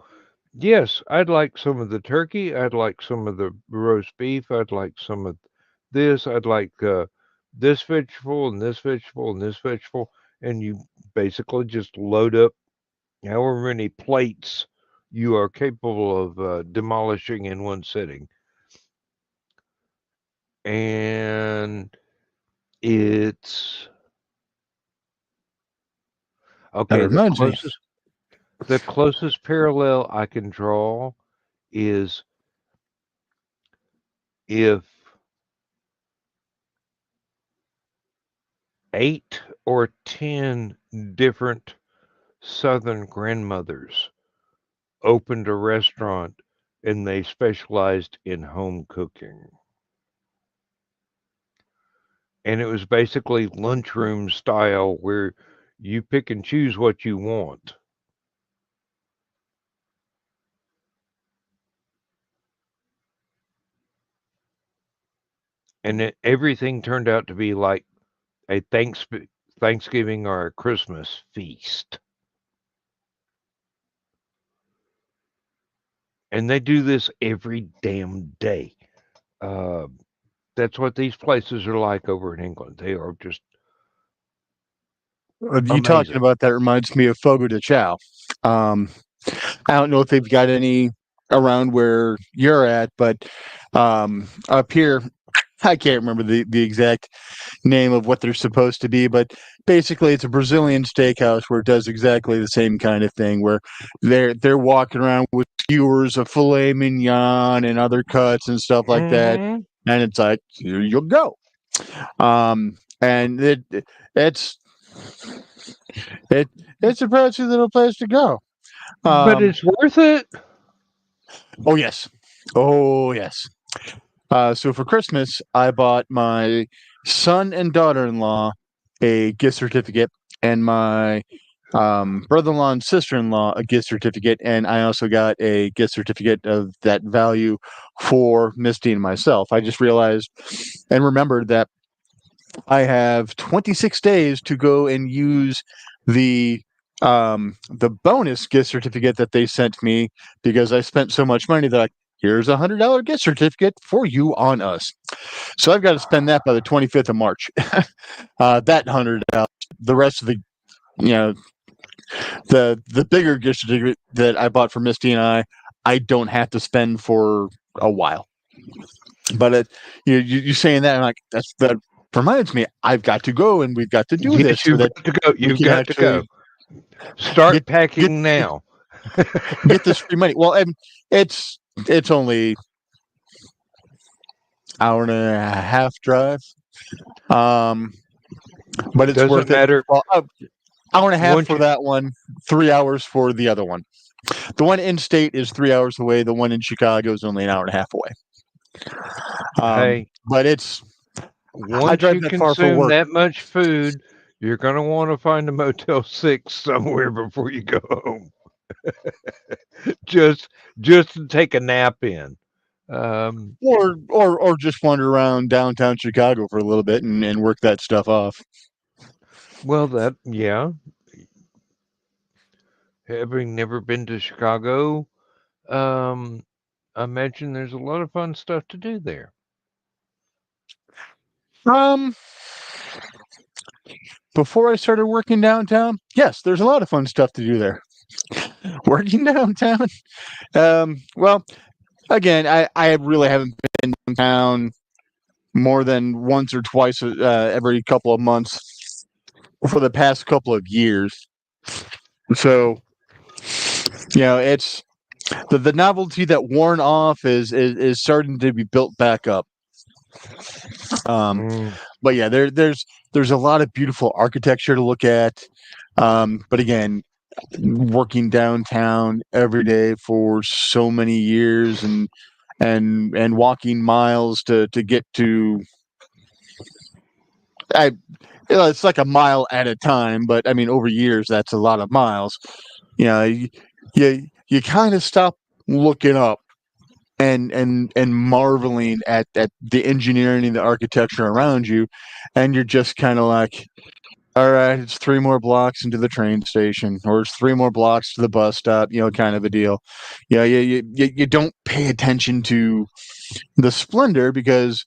yes, I'd like some of the turkey. I'd like some of the roast beef. I'd like some of this. I'd like this vegetable and this vegetable and this vegetable. And you basically just load up however many plates you are capable of demolishing in one sitting. And it's That okay. reminds me. The closest parallel I can draw is if 8 or 10 different Southern grandmothers opened a restaurant and they specialized in home cooking. And it was basically lunchroom style where you pick and choose what you want. And everything turned out to be like a Thanksgiving or a Christmas feast. And they do this every damn day. Uh, that's what these places are like over in England. They are just You talking amazing. about that reminds me of Fogo de Chao. Um, I don't know if they've got any around where you're at, but up here, I can't remember the exact name of what they're supposed to be, but basically it's a Brazilian steakhouse where it does exactly the same kind of thing, where they're walking around with skewers of filet mignon and other cuts and stuff like that. Mm-hmm. and it's like, here you go. And it's it's a pricey little place to go. But it's worth it. Oh yes, oh yes. So for Christmas, I bought my son and daughter-in-law a gift certificate, and my brother-in-law and sister-in-law a gift certificate, and I also got a gift certificate of that value for Misty and myself. I just realized and remembered that I have 26 days to go and use the bonus gift certificate that they sent me because I spent so much money that like, here's $100 gift certificate for you on us. So I've got to spend that by the 25th of March. That $100. The rest of the, you know, the bigger gift certificate that I bought for Misty and I don't have to spend for a while. But you saying that, I'm like, that reminds me, I've got to go and we've got to do this so You've that got to go. You've can got to go. Start packing now. Get this free money. Well, and it's only hour and a half drive. But it's Doesn't worth matter. it. Well, hour and a half Once for you- that one, 3 hours for the other one. The one in state is 3 hours away. The one in Chicago is only an hour and a half away. Hey, but it's once drive you that far for consume work. that much food, you're going to want to find a Motel 6 somewhere before you go home. just to take a nap in. Or just wander around downtown Chicago for a little bit and work that stuff off. Well, yeah. Having never been to Chicago, I imagine there's a lot of fun stuff to do there. Before I started working downtown, yes, there's a lot of fun stuff to do there. Working downtown, well, again, I really haven't been downtown more than once or twice every couple of months for the past couple of years. So, it's the novelty that worn off is starting to be built back up. But yeah, there's a lot of beautiful architecture to look at. But again, working downtown every day for so many years and walking miles to get to it's like a mile at a time, but I mean over years that's a lot of miles. You kind of stop looking up and marveling at the engineering and the architecture around you, and you're just kind of like, all right, it's 3 more blocks into the train station, or it's 3 more blocks to the bus stop, kind of a deal. You don't pay attention to the splendor because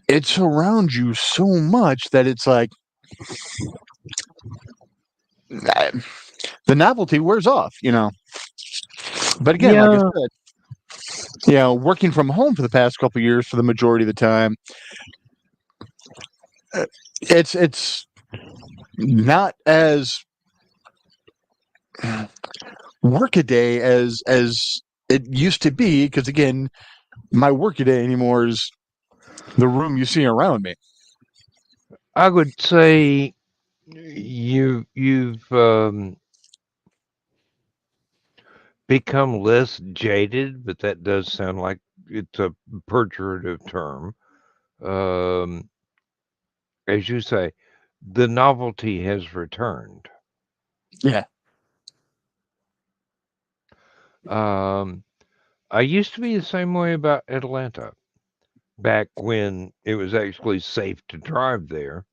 it's around you so much that it's like the novelty wears off, But again, like I said, working from home for the past couple of years for the majority of the time, it's not as workaday as it used to be, because again, my workaday anymore is the room you see around me. I would say you've become less jaded, but that does sound like it's a pejorative term. As you say, the novelty has returned. Yeah. I used to be the same way about Atlanta back when it was actually safe to drive there.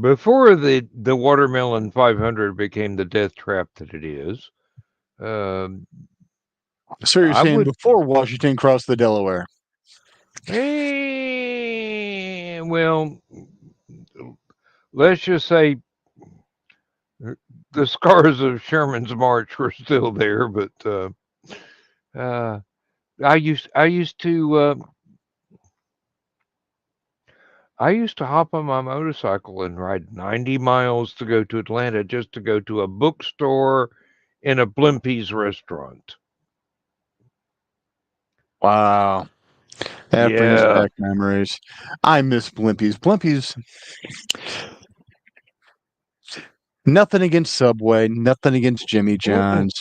Before the Watermelon 500 became the death trap that it is. So you're saying before Washington crossed the Delaware? Well, let's just say the scars of Sherman's march were still there, but I used to hop on my motorcycle and ride 90 miles to go to Atlanta just to go to a bookstore and a Blimpie's restaurant. Wow. That brings Yeah. back memories. I miss Blimpies. Blimpies. Nothing against Subway. Nothing against Jimmy John's.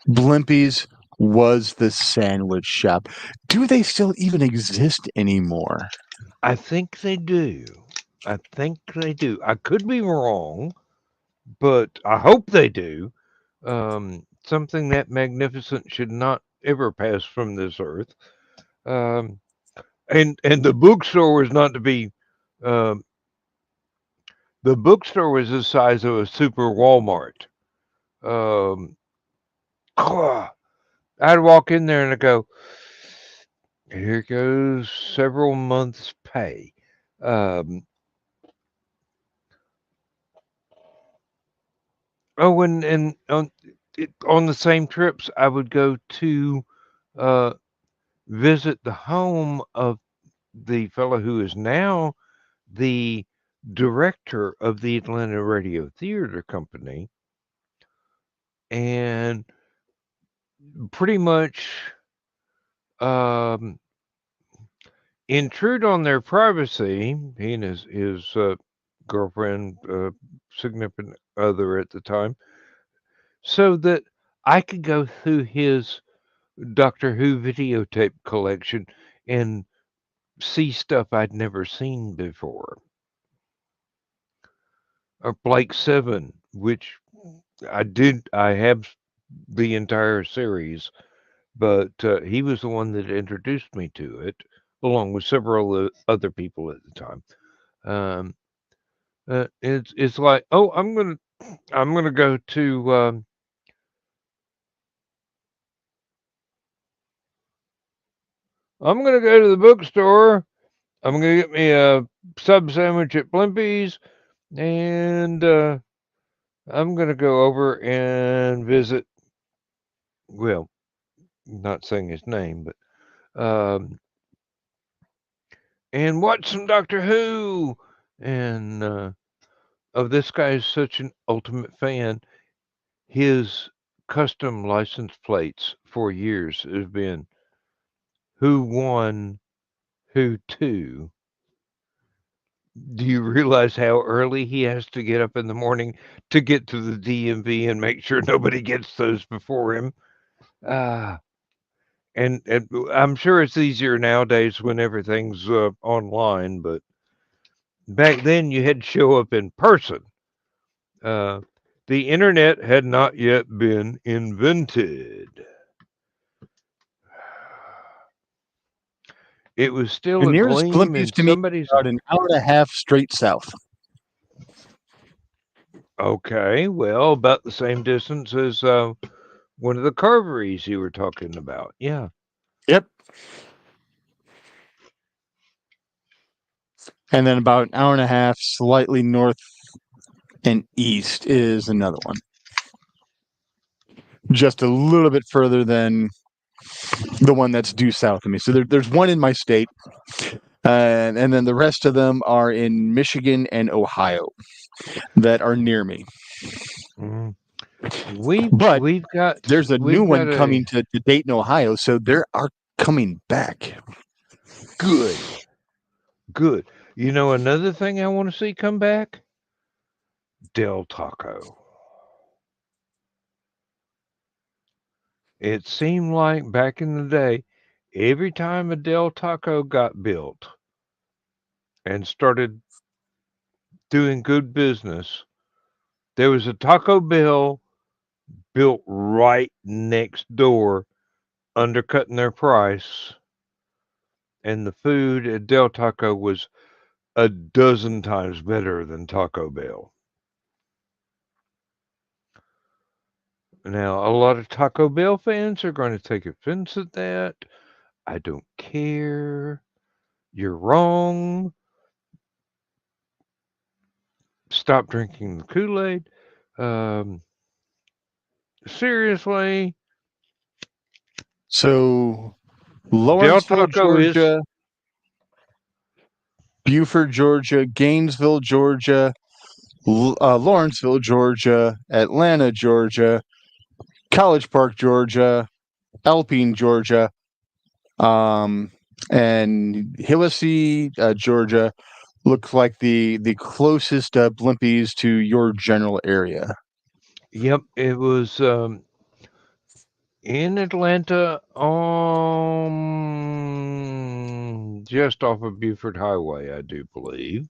Blimpies was the sandwich shop. Do they still even exist anymore? I think they do. I think they do. I could be wrong, but I hope they do. Something that magnificent should not ever pass from this earth. Um, and the bookstore was not to be. Um, the bookstore was the size of a super Walmart. Um, I'd walk in there and I'd go, "Here goes several months' pay." Um, oh, and on the same trips, I would go to uh, visit the home of the fellow who is now the director of the Atlanta Radio Theater Company, and pretty much um, intrude on their privacy. He and his girlfriend, significant other at the time, so that I could go through his Doctor Who videotape collection and see stuff I'd never seen before. Or Blake Seven, which I have the entire series, but he was the one that introduced me to it, along with several other people at the time. Um, it's like, oh, I'm gonna go to I'm gonna go to the bookstore. I'm gonna get me a sub sandwich at Blimpie's, and I'm gonna go over and visit. Well, not saying his name, but and watch some Doctor Who. And this guy is such an ultimate fan. His custom license plates for years have been Who Won, Who Two. Do you realize how early he has to get up in the morning to get to the DMV and make sure nobody gets those before him? Ah, and I'm sure it's easier nowadays when everything's online, but back then you had to show up in person. Uh, the internet had not yet been invented. It was still The a nearest gleam Blimpies in to me is somebody's. about an hour and a half straight south. Okay, well, about the same distance as one of the carveries you were talking about. Yeah. Yep. And then about an hour and a half slightly north and east is another one. Just a little bit further than the one that's due south of me. So there's one in my state, and then the rest of them are in Michigan and Ohio that are near me. Mm. But We've got there's a new one a coming to Dayton, Ohio, so they are coming back. good. You know another thing I want to see come back? Del Taco. It seemed like back in the day, every time a Del Taco got built and started doing good business, there was a Taco Bell built right next door, undercutting their price, and the food at Del Taco was a dozen times better than Taco Bell. Now, a lot of Taco Bell fans are going to take offense at that. I don't care. You're wrong. Stop drinking the Kool-Aid. Seriously, So Del Lawrenceville, Taco is Georgia, Beaufort, Georgia, Gainesville, Georgia, Lawrenceville, Georgia, Atlanta, Georgia, College Park, Georgia, Alpine, Georgia, And Hillisy, Georgia, looks like the closest blimpies to your general area. Yep, it was in Atlanta, just off of Buford Highway, I do believe.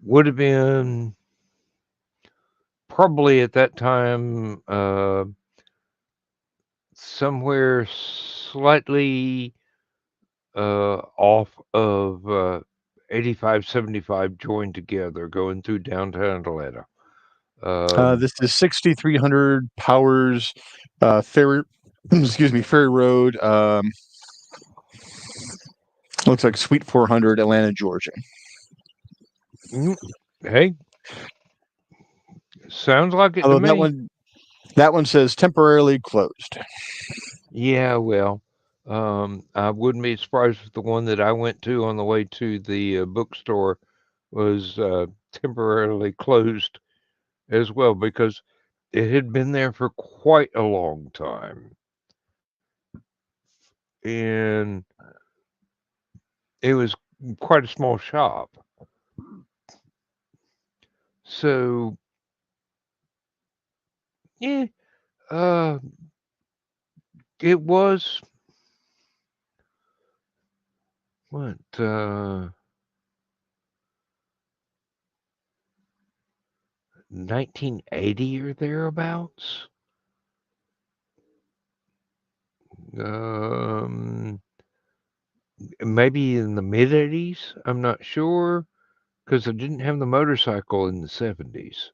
Would have been probably at that time somewhere slightly off of 85-75 joined together going through downtown Atlanta. This is 6300 Powers Ferry, Ferry Road. Looks like Suite 400, Atlanta, Georgia. Hey, sounds like it to me. That one says temporarily closed. Yeah, well, I wouldn't be surprised if the one that I went to on the way to the bookstore was temporarily closed as well, because it had been there for quite a long time. And it was quite a small shop. So, yeah, it was what 1980 or thereabouts. Maybe in the mid 80s. I'm not sure, because I didn't have the motorcycle in the 70s.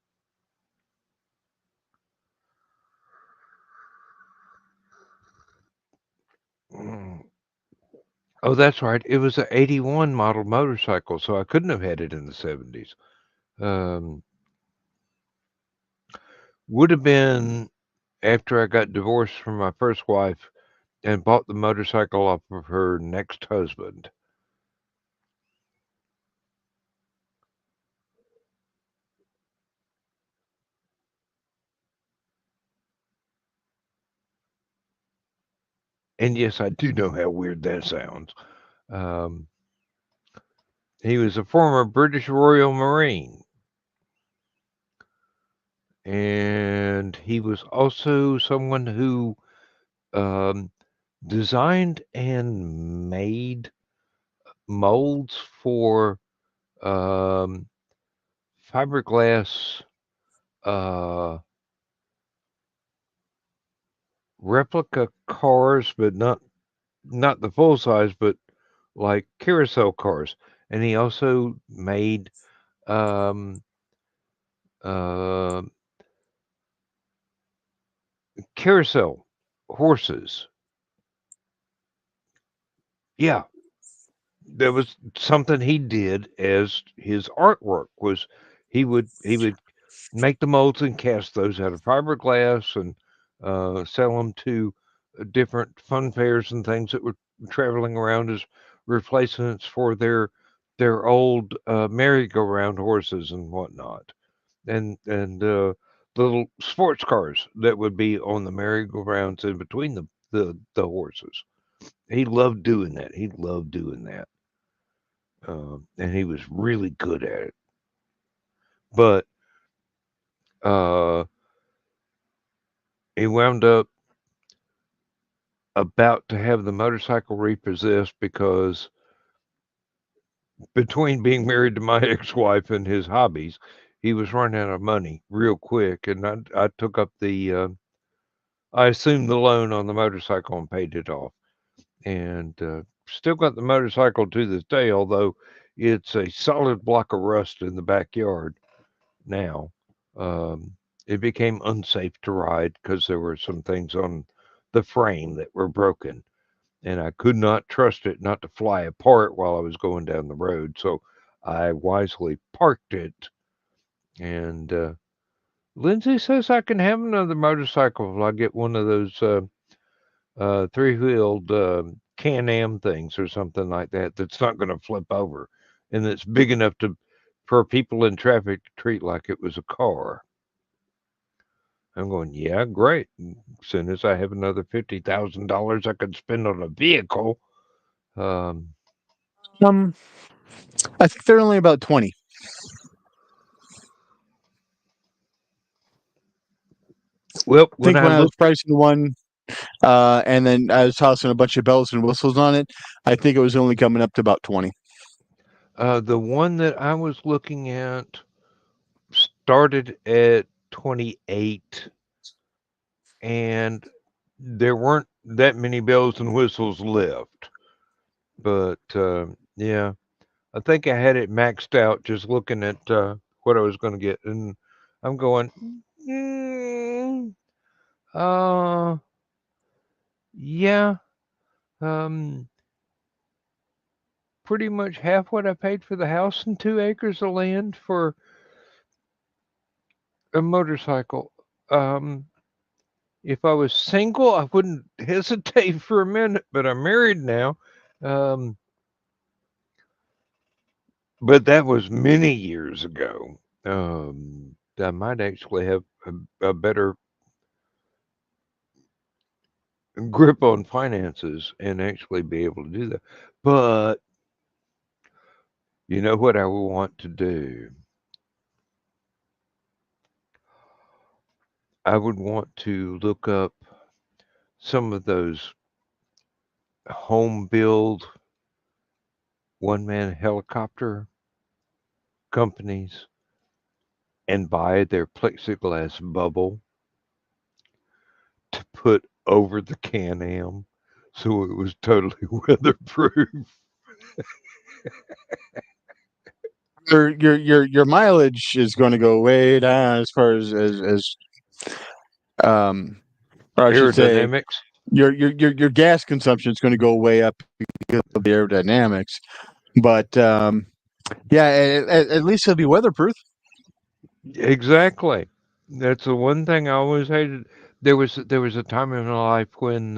Oh, that's right. It was an 81 model motorcycle, so I couldn't have had it in the 70s. Would have been after I got divorced from my first wife and bought the motorcycle off of her next husband. And yes, I do know how weird that sounds. He was a former British Royal Marine. And he was also someone who designed and made molds for fiberglass replica cars, but not the full size, but like carousel cars. And he also made carousel horses. Yeah, that was something he did as his artwork. Was he would make the molds and cast those out of fiberglass and sell them to different fun fairs and things that were traveling around as replacements for their old merry-go-round horses and whatnot, and little sports cars that would be on the merry-go-rounds in between the horses. He loved doing that. And he was really good at it. But he wound up about to have the motorcycle repossessed because between being married to my ex-wife and his hobbies, he was running out of money real quick. And I took up I assumed the loan on the motorcycle and paid it off. And still got the motorcycle to this day, although it's a solid block of rust in the backyard now. It became unsafe to ride because there were some things on the frame that were broken, and I could not trust it not to fly apart while I was going down the road. So I wisely parked it. And Lindsay says I can have another motorcycle if I get one of those three-wheeled Can-Am things or something like that that's not going to flip over and that's big enough to for people in traffic to treat like it was a car. I'm going, yeah, great. As soon as I have another $50,000 I could spend on a vehicle. I think they're only about 20. Well, I when think I when I was looked, pricing one, and then I was tossing a bunch of bells and whistles on it, I think it was only coming up to about 20. the one that I was looking at started at 28, and there weren't that many bells and whistles left. But yeah, I think I had it maxed out just looking at what I was going to get, and I'm going, mm, uh, yeah, um, pretty much half what I paid for the house and 2 acres of land for a motorcycle. Um, if I was single, I wouldn't hesitate for a minute, but I'm married now. Um, but that was many years ago. I might actually have a better grip on finances and actually be able to do that. But you know what I would want to do? I would want to look up some of those home build one man helicopter companies and buy their plexiglass bubble to put over the Can-Am so it was totally weatherproof. Your mileage is going to go way down as far as um, or I should say, Aerodynamics. your gas consumption is going to go way up because of the aerodynamics. But yeah, at least it'll be weatherproof. Exactly. That's the one thing I always hated. There was a time in my life when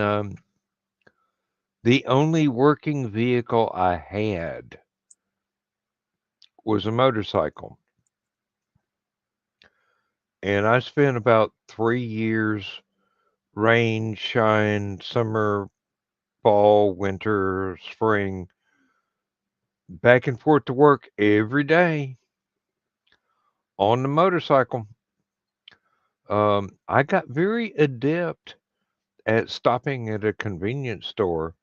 the only working vehicle I had was a motorcycle, and I spent about 3 years, rain, shine, summer, fall, winter, spring, back and forth to work every day on the motorcycle. I got very adept at stopping at a convenience store,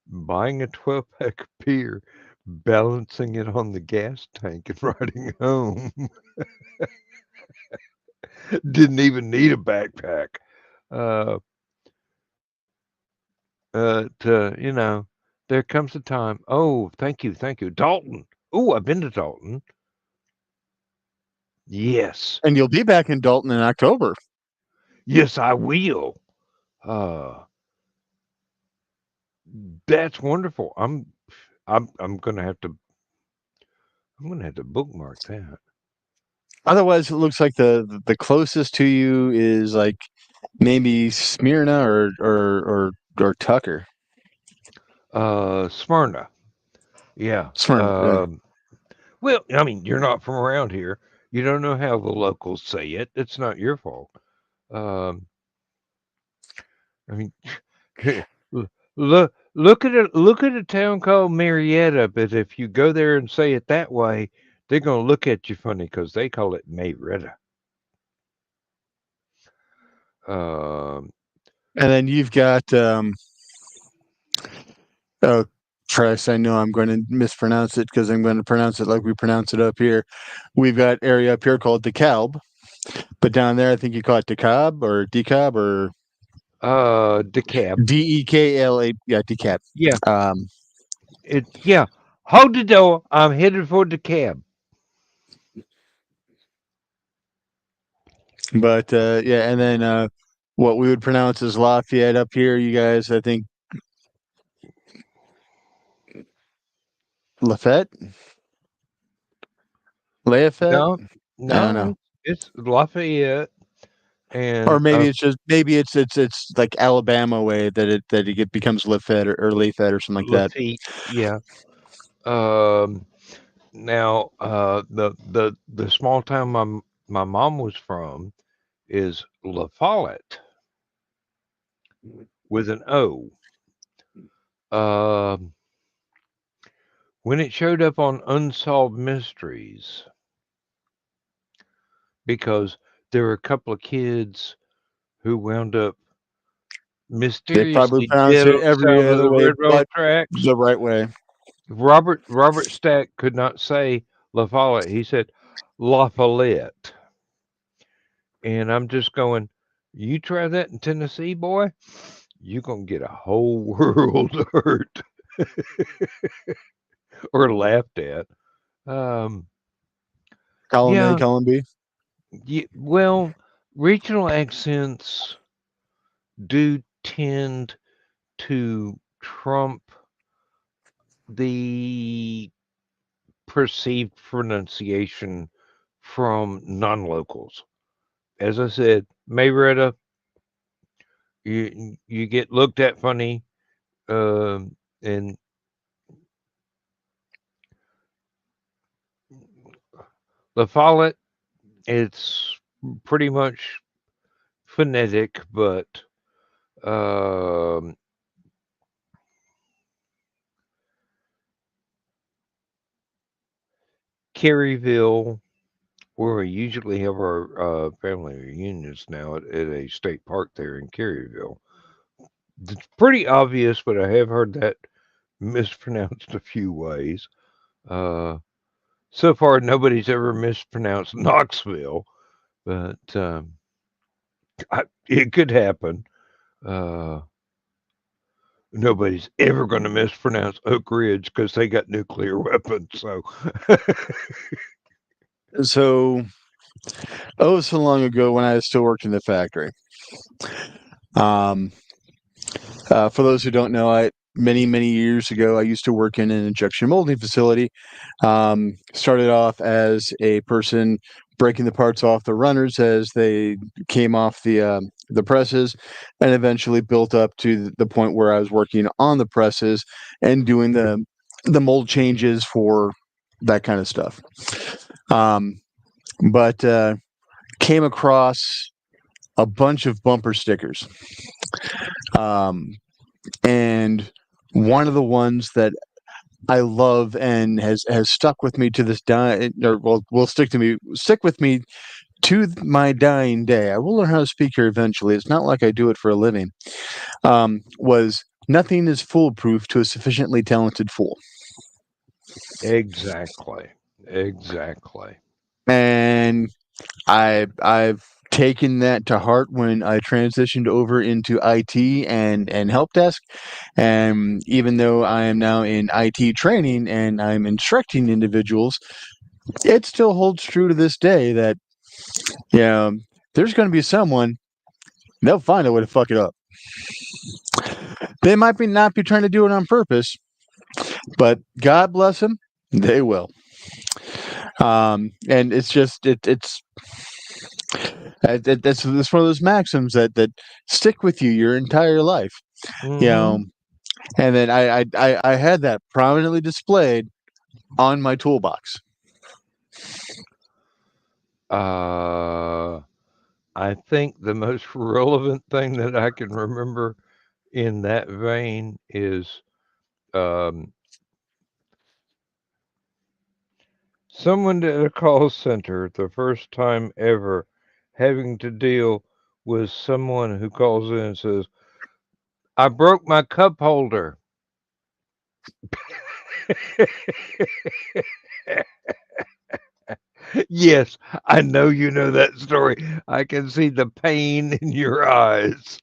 buying a 12-pack of beer, balancing it on the gas tank, and riding home. Didn't even need a backpack. Uh, there comes a time. Oh, thank you, Dalton. Oh, I've been to Dalton. Yes, And you'll be back in Dalton in October. yes, I will. Uh, that's wonderful. I'm gonna have to. I'm gonna have to bookmark that. Otherwise, it looks like the closest to you is like maybe Smyrna or Tucker. Smyrna. Yeah. Smyrna. Yeah. Well, I mean, you're not from around here. You don't know how the locals say it. It's not your fault. Um, I mean, look at a town called Marietta, but if you go there and say it that way, they're gonna look at you funny because they call it Marietta. Um, And then you've got oh Christ, I know I'm going to mispronounce it because I'm going to pronounce it like we pronounce it up here. We've got area up here called DeKalb, but down there I think you call it DeKalb or DeKalb or DeKalb. DEKLA. Yeah, DeKalb. Yeah, Um, yeah. Hold the door. I'm headed for DeKalb. but yeah, and then what we would pronounce as Lafayette up here, you guys, I think Lafayette, Lafayette. No, I don't no, know. it's Lafayette, Or and maybe it's like Alabama way that it becomes Lafayette or Lafayette or something like that. Lafitte. Yeah. Um, Now, the small town my mom was from is La Follette with an O. Um, when it showed up on Unsolved Mysteries, because there were a couple of kids who wound up They probably mysteriously pronounce dead on it the every side of other the way railroad but tracks. the right way. Robert Stack could not say La Follette. He said La Follette. And I'm just going, you try that in Tennessee, boy, you're going to get a whole world of hurt or laughed at. Um, Column A, yeah, column B. well, regional accents do tend to trump the perceived pronunciation from non-locals. As I said, Mayretta, you get looked at funny, and La Follette, it's pretty much phonetic, but um, Caryville, where we usually have our family reunions now at a state park there in Caryville. It's pretty obvious, but I have heard that mispronounced a few ways. Uh, so far, nobody's ever mispronounced Knoxville, but it could happen. Uh, Nobody's ever going to mispronounce Oak Ridge because they got nuclear weapons. So, So, oh, so long ago when I still worked in the factory. Um, for those who don't know, many years ago I used to work in an injection molding facility. Started off as a person breaking the parts off the runners as they came off the presses, and eventually built up to the point where I was working on the presses and doing the mold changes for that kind of stuff. Um, but came across a bunch of bumper stickers. Um, and one of the ones that I love and has stuck with me to this day, or will stick with me to my dying day. I will learn how to speak here eventually. It's not like I do it for a living. Was nothing is foolproof to a sufficiently talented fool, exactly. Exactly. and I've taken that to heart when I transitioned over into IT and help desk. And even though I am now in IT training and I'm instructing individuals, it still holds true to this day that there's going to be someone, they'll find a way to fuck it up. They might be not be trying to do it on purpose, but God bless them, they will. And it's just that's one of those maxims that stick with you your entire life. You know, Hmm. and then I had that prominently displayed on my toolbox. Uh, I think the most relevant thing that I can remember in that vein is um, someone at a call center the first time ever having to deal with someone who calls in and says, I broke my cup holder. Yes, I know you know that story. I can see the pain in your eyes.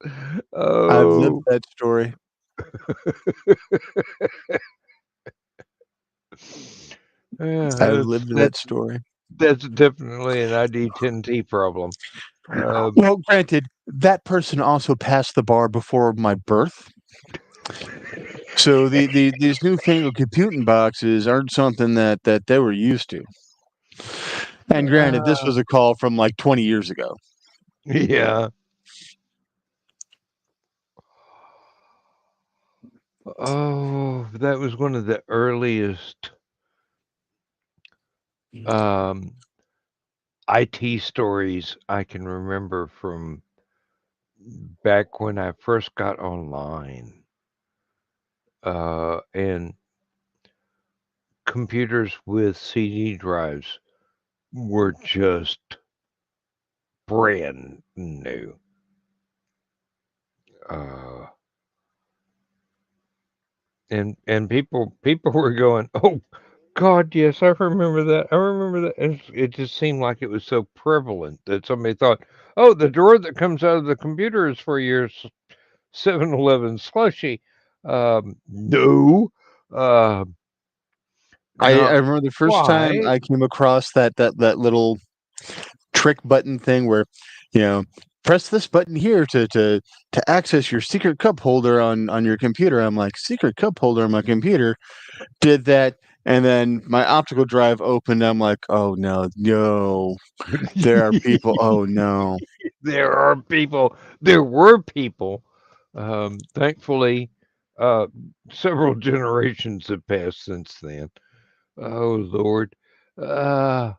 I've lived Oh, that story. yeah, I've lived that story. that's definitely an ID10T problem. Uh, Well, granted, that person also passed the bar before my birth. So these newfangled computing boxes aren't something that they were used to. And granted, this was a call from like 20 years ago. yeah. Oh, that was one of the earliest IT stories I can remember from back when I first got online. And computers with CD drives were just brand new. Uh, and people were going, "Oh God, yes, I remember that. I remember that." And it just seemed like it was so prevalent that somebody thought, "Oh, the drawer that comes out of the computer is for your 7-Eleven slushy." No, uh, I not remember the first time quite. I came across that little trick button thing where, you know, press this button here to access your secret cup holder on your computer. I'm like, secret cup holder on my computer. Did that, and then my optical drive opened. I'm like, oh no, no, there are people. Oh no. There are people. There were people. Thankfully, uh, several generations have passed since then. Oh Lord. Uh,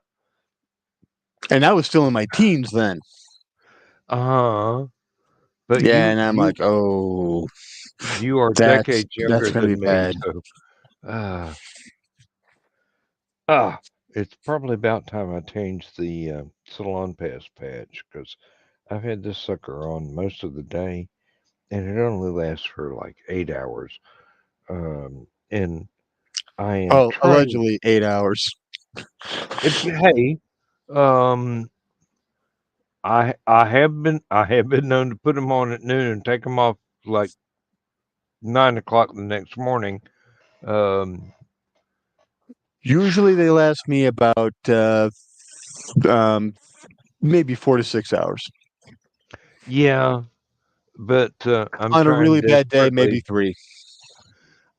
And I was still in my teens then. uh But Yeah, you and I'm you like, oh, you are decades that's younger gonna be than me, bad. so uh ah, it's probably about time I changed the Salon Pass patch because I've had this sucker on most of the day, and it only lasts for like 8 hours. And I am Oh, trying. allegedly 8 hours. Hey, um, I have been known to put them on at noon and take them off like 9 o'clock the next morning. Um, Usually they last me about um, maybe 4 to 6 hours. yeah, but I'm On a trying really bad day, maybe desperately. 3.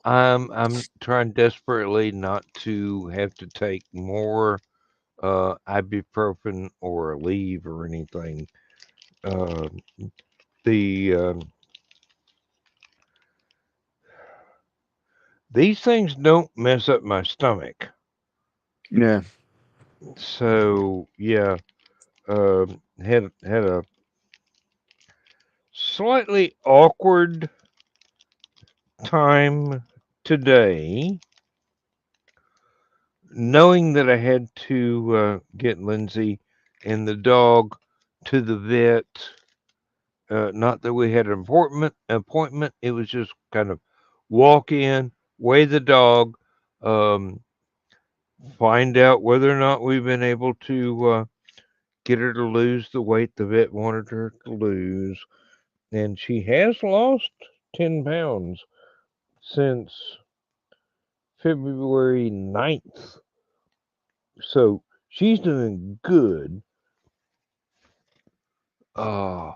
I'm trying desperately not to have to take more ibuprofen or Aleve or anything. Uh, the These things don't mess up my stomach, Yeah. so yeah. Had a slightly awkward time today, knowing that I had to get Lindsay and the dog to the vet. Not that we had an appointment. It was just kind of walk in, weigh the dog, um, find out whether or not we've been able to get her to lose the weight the vet wanted her to lose. And she has lost 10 pounds since February 9th. So she's doing good. Uh,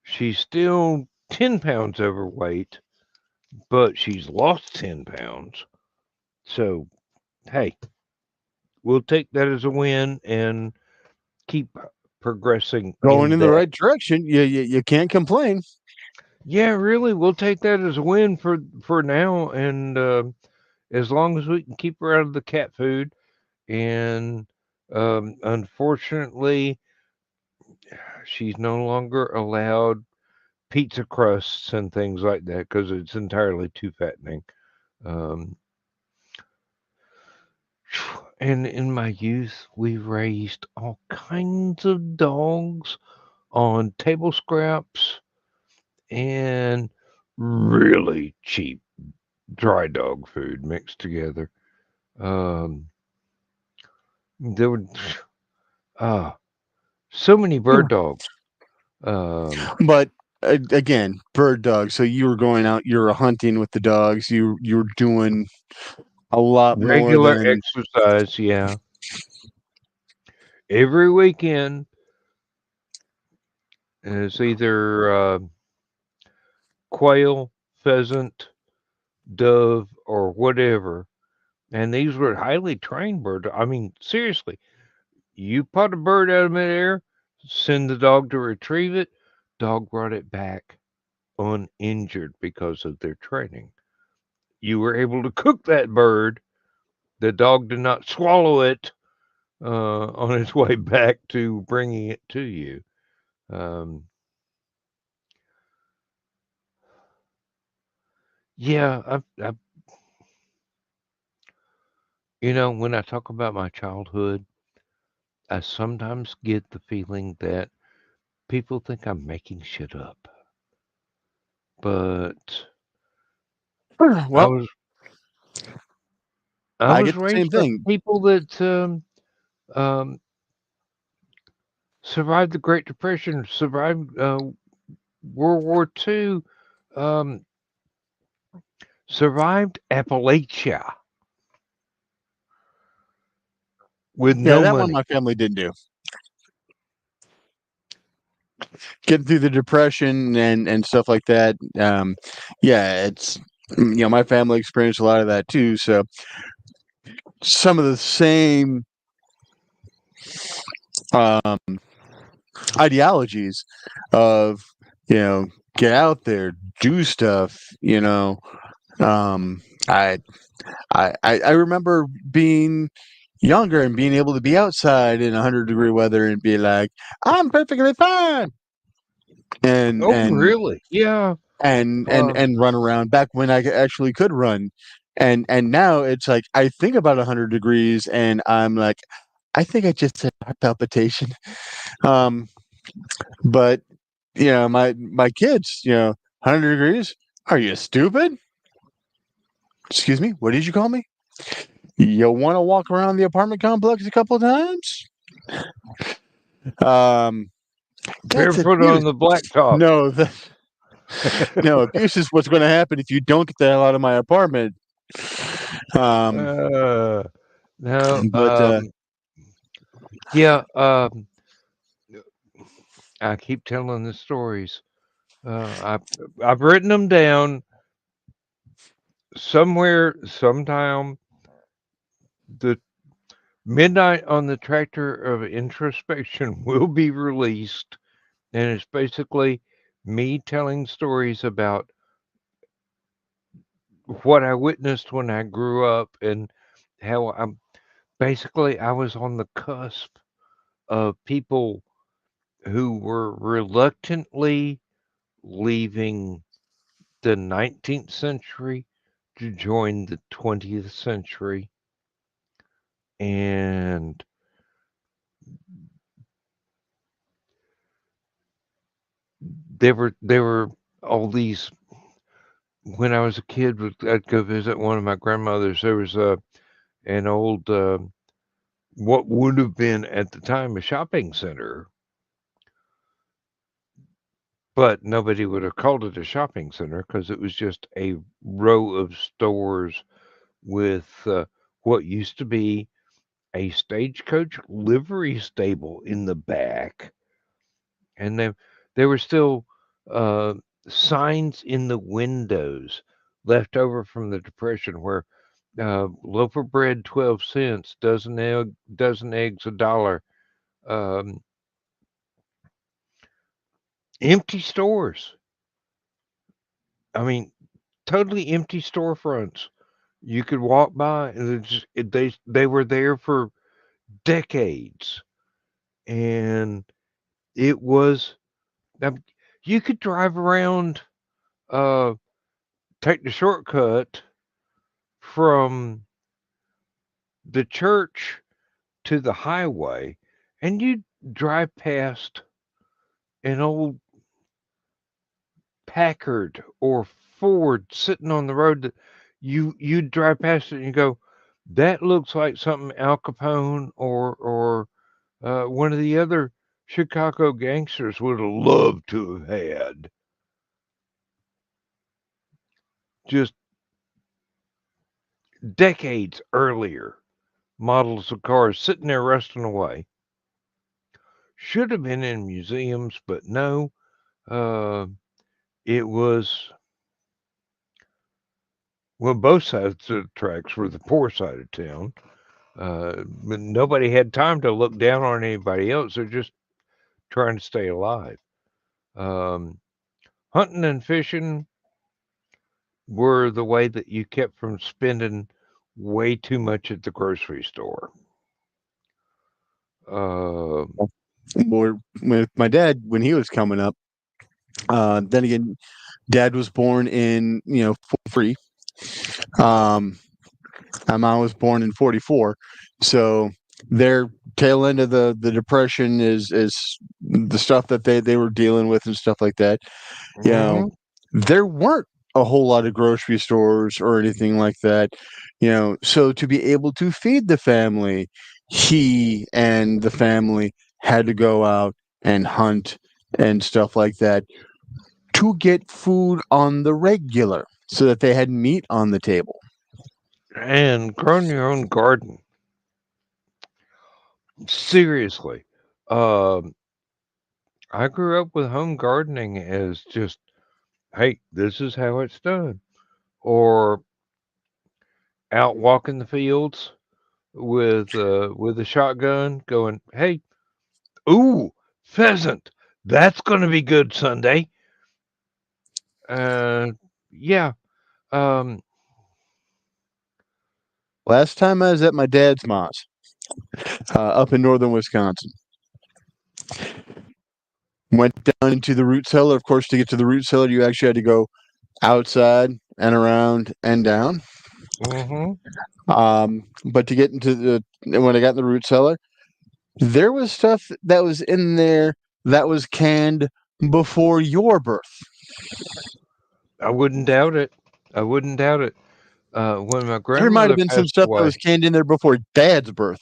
she's still 10 pounds overweight, but she's lost 10 pounds. So, hey, we'll take that as a win and keep progressing Going in in the that. right direction. You can't complain. Yeah, really, we'll take that as a win for now. And as long as we can keep her out of the cat food, and unfortunately, she's no longer allowed pizza crusts and things like that because it's entirely too fattening. Um, and in my youth, we raised all kinds of dogs on table scraps and really cheap dry dog food mixed together. Um, there were uh, so many bird dogs. But again, bird dog. So you were going out, you were hunting with the dogs. You were doing a lot more Regular than exercise, yeah. Every weekend is either quail, pheasant, dove, or whatever. And these were highly trained birds. I mean, seriously, you put a bird out of midair, send the dog to retrieve it, dog brought it back uninjured because of their training. You were able to cook that bird. The dog did not swallow it. on its way back to bringing it to you. Um, yeah, when I talk about my childhood, I sometimes get the feeling that people think I'm making shit up. But I Well, was I I was get the same raised by thing. people that um, survived the Great Depression, survived World War II, um, survived Appalachia with Yeah, no that one money. my family didn't do. Getting through the depression and stuff like that. Yeah, it's my family experienced a lot of that too. So some of the same um, ideologies of get out there, do stuff. Um, I I remember being younger and being able to be outside in 100-degree weather and be like, I'm perfectly fine, and Oh, and really? Yeah. and run around back when I actually could run. And now it's like I think about 100 degrees and I'm like, I think I just had heart palpitation. Um, but my kids, 100 degrees. Are you stupid? Excuse me. What did you call me? You want to walk around the apartment complex a couple of times? Um, that's Barefoot abuse. on the blacktop. No, no, abuse is what's going to happen if you don't get the hell out of my apartment. Um, uh, no, but yeah, I keep telling the stories. I've written them down somewhere, sometime. The Midnight on the Tractor of Introspection will be released, and it's basically me telling stories about what I witnessed when I grew up and how I was on the cusp of people who were reluctantly leaving the 19th century to join the 20th century. And there were all these. When I was a kid, I'd go visit one of my grandmothers. There was an old, what would have been at the time a shopping center, but nobody would have called it a shopping center because it was just a row of stores with what used to be a stagecoach livery stable in the back, and there were still uh, signs in the windows left over from the Depression where loaf of bread 12 cents, dozen eggs a dollar, um, empty stores. I mean, totally empty storefronts. You could walk by and they were there for decades, and it was now, you could drive around, uh, take the shortcut from the church to the highway, and you drive past an old Packard or Ford sitting on the road that you drive past it and you go, that looks like something Al Capone or one of the other Chicago gangsters would have loved to have had. Just decades earlier, models of cars sitting there rusting away. Should have been in museums, but no. Uh, it was, well, both sides of the tracks were the poor side of town. But nobody had time to look down on anybody else. They're just trying to stay alive. Um, Hunting and fishing were the way that you kept from spending way too much at the grocery store. With my dad, when he was coming up, then again, Dad was born in 43. My mom was born in 44, so their tail end of the depression is the stuff that they were dealing with and stuff like that. Mhm. There weren't a whole lot of grocery stores or anything like that. So to be able to feed the family, he and the family had to go out and hunt and stuff like that to get food on the regular so that they had meat on the table. And growing your own garden. Seriously. Um, I grew up with home gardening as just, hey, this is how it's done. Or out walking the fields with a shotgun going, hey, ooh, pheasant. That's going to be good Sunday. Uh, yeah. Um, Last time I was at my dad's mom's up in northern Wisconsin. Went down into the root cellar. Of course, to get to the root cellar, you actually had to go outside and around and down. mhm. But to get into when I got in the root cellar, there was stuff that was in there that was canned before your birth. I wouldn't doubt it. I wouldn't doubt it. When my There might have grandmother been some passed stuff that away, was canned in there before Dad's birth.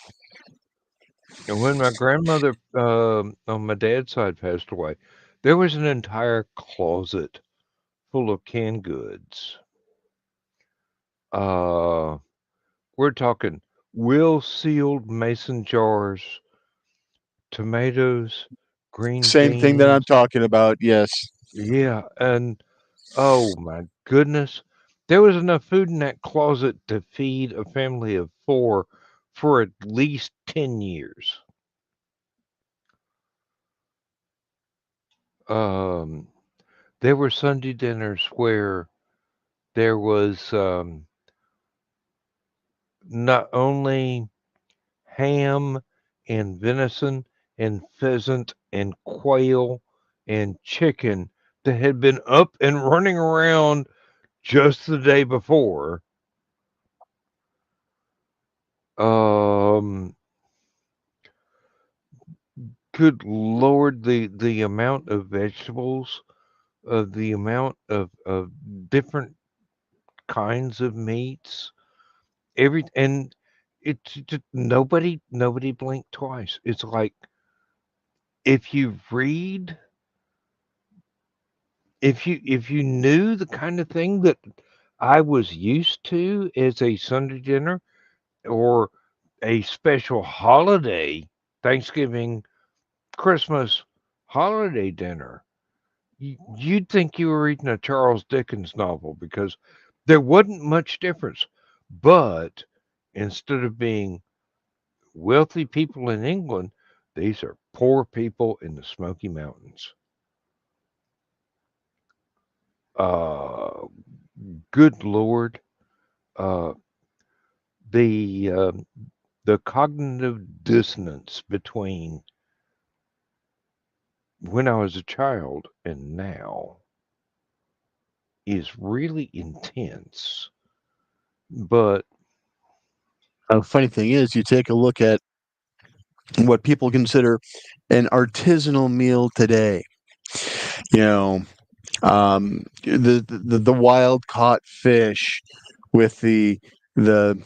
and when my grandmother on my dad's side passed away, there was an entire closet full of canned goods. Uh, we're talking will sealed mason jars, tomatoes, green Same thing that I'm beans. talking about. Yes. Yeah, and oh my goodness, there was enough food in that closet to feed a family of four for at least 10 years. Um, there were Sunday dinners where there was not only ham and venison and pheasant and quail and chicken that had been up and running around just the day before. Um, good Lord, the amount of vegetables, the amount of different kinds of meats, and it's just nobody blinked twice. It's like if you read if you knew the kind of thing that I was used to as a Sunday dinner or a special holiday, Thanksgiving, Christmas holiday dinner, you'd think you were reading a Charles Dickens novel because there wasn't much difference. But instead of being wealthy people in England, these are poor people in the Smoky Mountains. Uh, good Lord. Uh, the the cognitive dissonance between when I was a child and now is really intense. But The funny thing is, you take a look at what people consider an artisanal meal today. You know, the wild caught fish with the the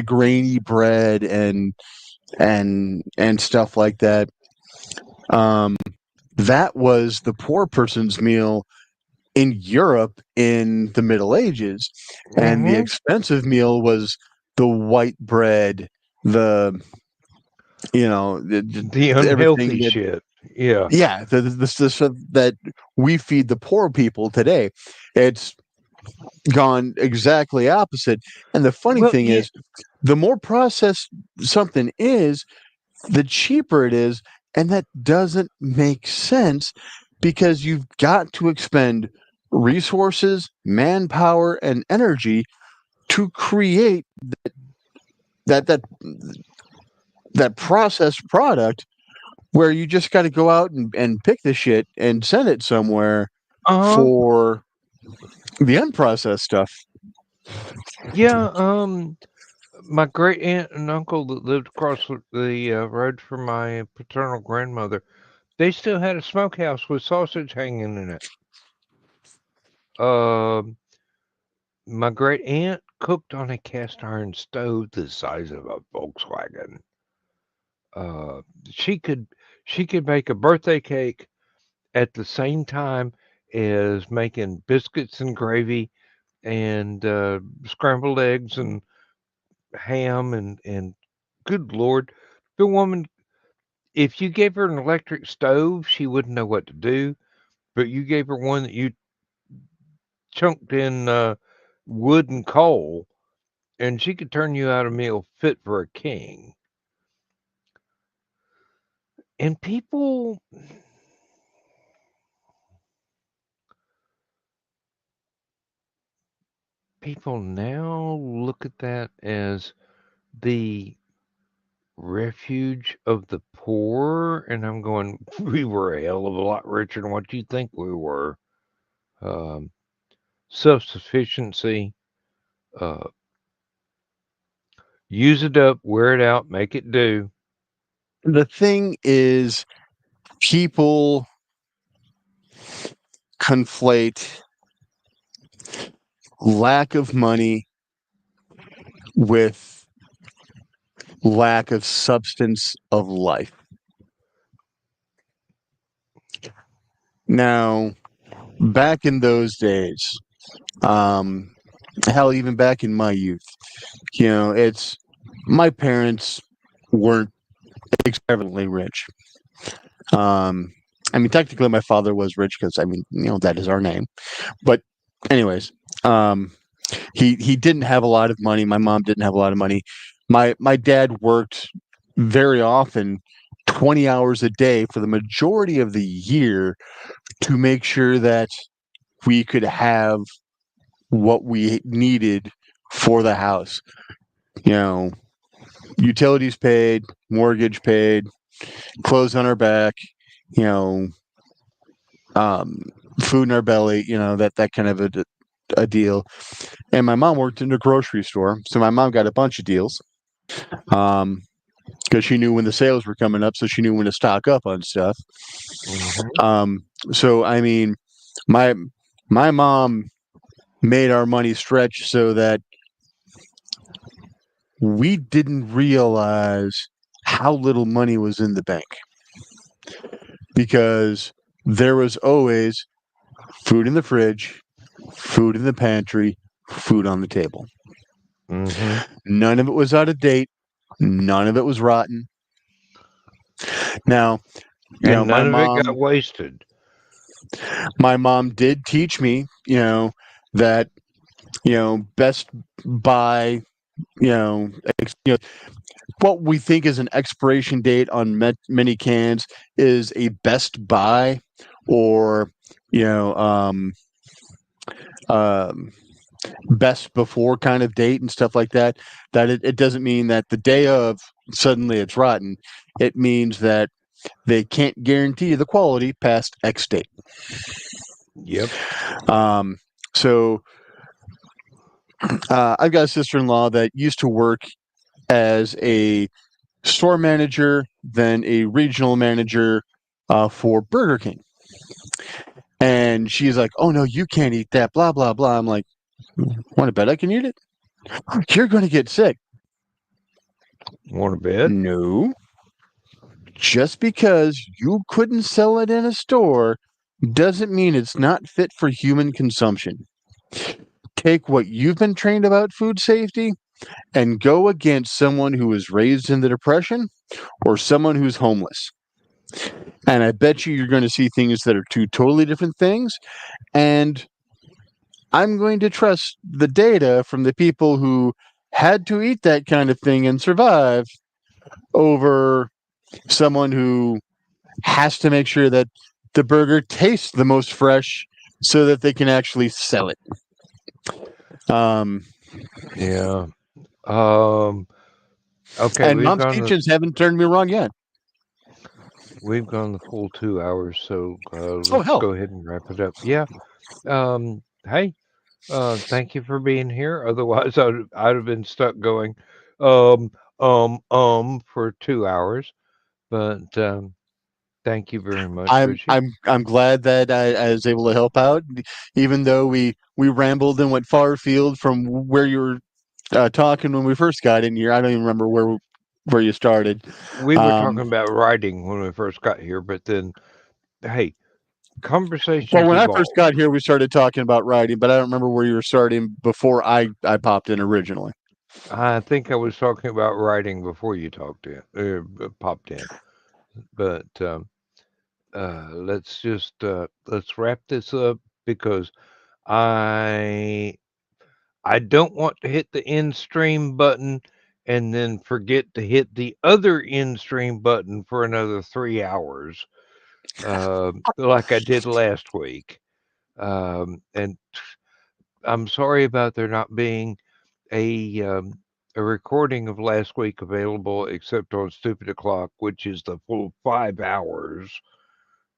grainy bread and stuff like that. Um, that was the poor person's meal in Europe in the Middle Ages, and the mhm, expensive meal was the white bread, the the everything unhealthy that shit. Yeah. yeah, the stuff that we feed the poor people today. It's gone exactly opposite. And the funny Well, thing yeah. is, the more processed something is, the cheaper it is. And that doesn't make sense because you've got to expend resources, manpower, and energy to create that that processed product where you just got to go out and pick the shit and send it somewhere for the unprocessed stuff. Yeah, my great aunt and uncle that lived across the road from my paternal grandmother, they still had a smokehouse with sausage hanging in it. My great aunt cooked on a cast iron stove the size of a Volkswagen. She could make a birthday cake at the same time as making biscuits and gravy and scrambled eggs and ham and good Lord, the woman, if you gave her an electric stove, she wouldn't know what to do, but you gave her one that you chunked in wood and coal, and she could turn you out a meal fit for a king. And people now look at that as the refuge of the poor, and I'm going, we were a hell of a lot richer than what you think we were. Self-sufficiency, use it up, wear it out, make it do. The thing is, people conflate lack of money with lack of substance of life. Now, back in those days, hell, even back in my youth, it's my parents weren't extravagantly rich. I mean, technically, my father was rich because, that is our name. But, anyways, he didn't have a lot of money. My mom didn't have a lot of money. My dad worked very often 20 hours a day for the majority of the year to make sure that we could have what we needed for the house. Utilities paid, mortgage paid, clothes on our back, food in our belly, that kind of a deal. And my mom worked in a grocery store, so my mom got a bunch of deals. Because she knew when the sales were coming up, so she knew when to stock up on stuff. Mm-hmm. So I mean, my mom made our money stretch so that we didn't realize how little money was in the bank, because there was always food in the fridge, food in the pantry, food on the table. Mm-hmm. None of it was out of date. None of it was rotten. Now, And my none of it mom, got wasted. my mom did teach me, that, best buy, what we think is an expiration date on many cans is a best buy, or, best before kind of date and stuff like that. That it doesn't mean that the day of suddenly it's rotten. It means that they can't guarantee the quality past X date. Yep. So I've got a sister-in-law that used to work as a store manager, then a regional manager for Burger King. And she's like, "Oh no, you can't eat that, blah, blah, blah." I'm like, "Want to bet I can eat it? You're going to get sick." Want to bet? No. Just because you couldn't sell it in a store doesn't mean it's not fit for human consumption. Take what you've been trained about food safety and go against someone who was raised in the Depression or someone who's homeless. And I bet you're going to see things that are two totally different things. And I'm going to trust the data from the people who had to eat that kind of thing and survive over someone who has to make sure that the burger tastes the most fresh so that they can actually sell it. Yeah. Okay, And Mom's Kitchens haven't turned me wrong yet. we've gone the full 2 hours, so Oh, let's hell. go ahead and wrap it up. Yeah. Hey, thank you for being here. Otherwise, I'd have been stuck going, um, for 2 hours. But thank you very much, Richie. I'm glad that I was able to help out, even though we rambled and went far afield from where you were talking when we first got in here. I don't even remember where you started. We were Um, talking about writing when we first got here, but then, hey, well, conversations when I first evolve. got here, we started talking about writing, but I don't remember where you were starting before I popped in originally. I think I was talking about writing before you popped in. But let's wrap this up because I I don't want to hit the end stream button and then forget to hit the other end stream button for another 3 hours, like I did last week. And I'm sorry about there not being a um, a recording of last week available, except on Stupid O'clock, which is the full 5 hours,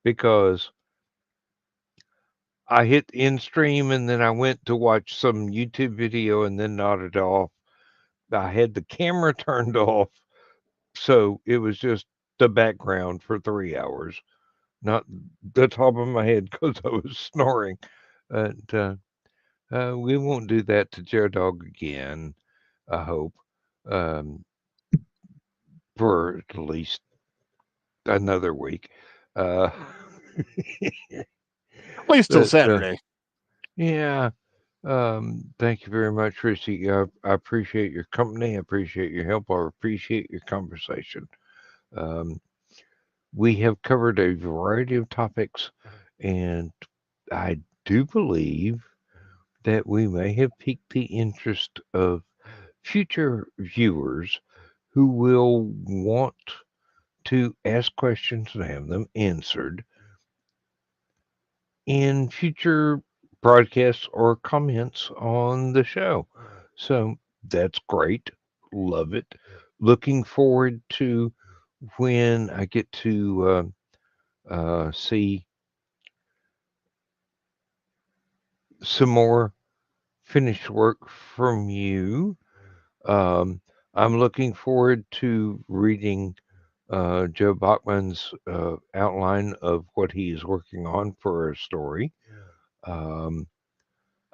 because I hit end stream and then I went to watch some YouTube video and then nodded off. I had the camera turned off, so it was just the background for 3 hours, not the top of my head because I was snoring. And we won't do that to Joe Dog again, I hope, um, for at least another week. Uh, At least till but Saturday. yeah, thank you very much, Richie. I appreciate your company. I appreciate your help. I appreciate your conversation. Um, we have covered a variety of topics, and I do believe that we may have piqued the interest of future viewers who will want to ask questions and have them answered in future broadcasts or comments on the show. So that's great. Love it. Looking forward to when I get to see some more finished work from you. Um, I'm looking forward to reading Joe Bachman's outline of what he is working on for a story. Um,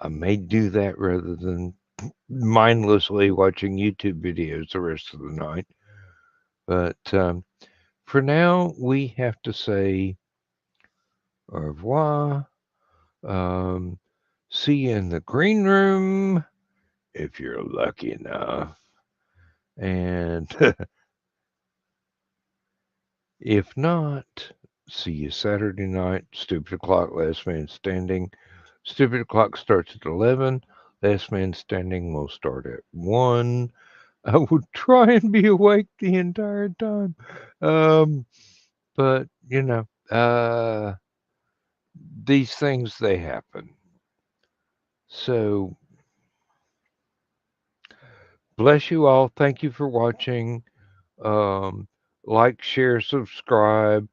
I may do that rather than mindlessly watching YouTube videos the rest of the night. But for now, we have to say au revoir. Um, see you in the green room if you're lucky enough. And if not, see you Saturday night. Stupid O'Clock, Last Man Standing. Stupid O'Clock starts at 11. Last Man Standing will start at 1. I will try and be awake the entire time. But, these things, they happen. So, bless you all. Thank you for watching. Um, like, share, subscribe.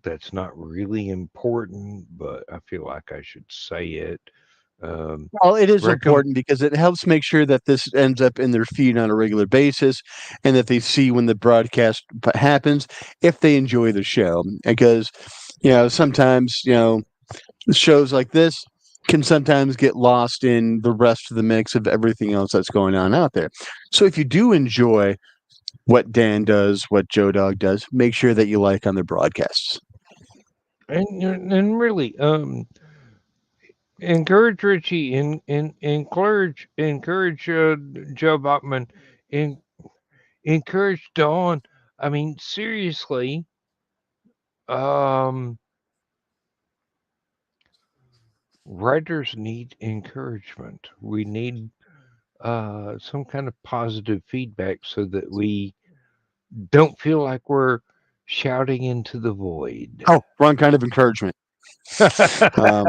That's not really important, but I feel like I should say it. Well, it is Recommend. important because it helps make sure that this ends up in their feed on a regular basis and that they see when the broadcast happens if they enjoy the show. Because, sometimes, shows like this can sometimes get lost in the rest of the mix of everything else that's going on out there. So if you do enjoy what Dan does, what Joe Dog does, make sure that you like on their broadcasts. And really, encourage Richie and encourage Joe Bachman, and encourage Dawn. I mean, seriously, um, writers need encouragement. We need some kind of positive feedback so that we don't feel like we're shouting into the void. Oh, wrong kind of encouragement. Um,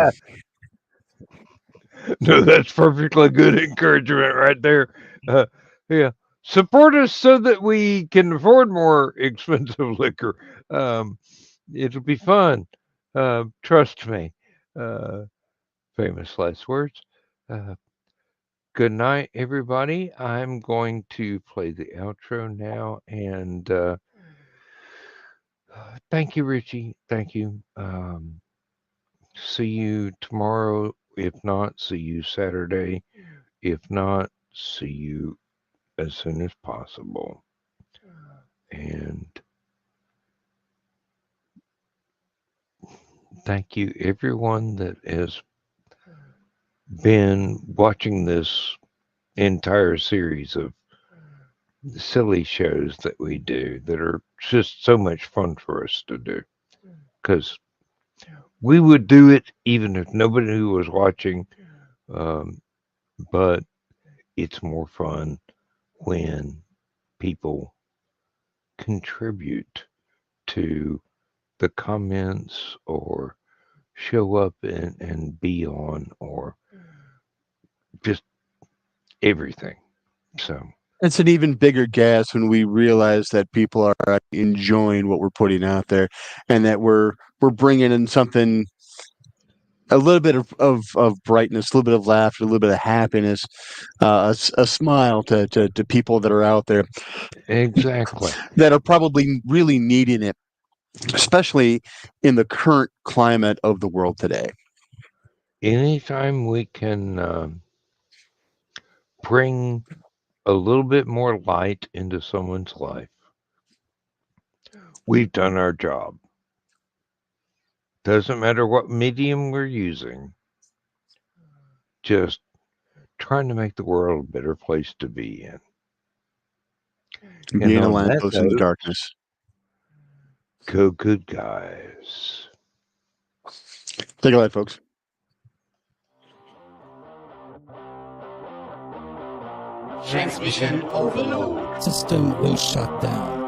No, that's perfectly good encouragement right there. Yeah. support us so that we can afford more expensive liquor. It'll be fun. Trust me. Famous last words. Uh, Good night, everybody. I'm going to play the outro now, and thank you, Richie. Thank you. See you tomorrow. If not, see you Saturday. If not, see you as soon as possible. And thank you, everyone that has been watching this entire series of silly shows that we do that are just so much fun for us to do. Because we would do it even if nobody was watching, but it's more fun when people contribute to the comments or show up and be on or just everything. So It's an even bigger gas when we realize that people are enjoying what we're putting out there, and that we're bringing in something, a little bit of brightness, a little bit of laughter, a little bit of happiness, a smile to people that are out there exactly. that are probably really needing it, especially in the current climate of the world today. Anytime we can bring a little bit more light into someone's life, we've done our job. Doesn't matter what medium we're using, just trying to make the world a better place to be in. Being a on that lamppost in the note, darkness. go good guys. Take a light, folks. Transmission overload. System will shut down.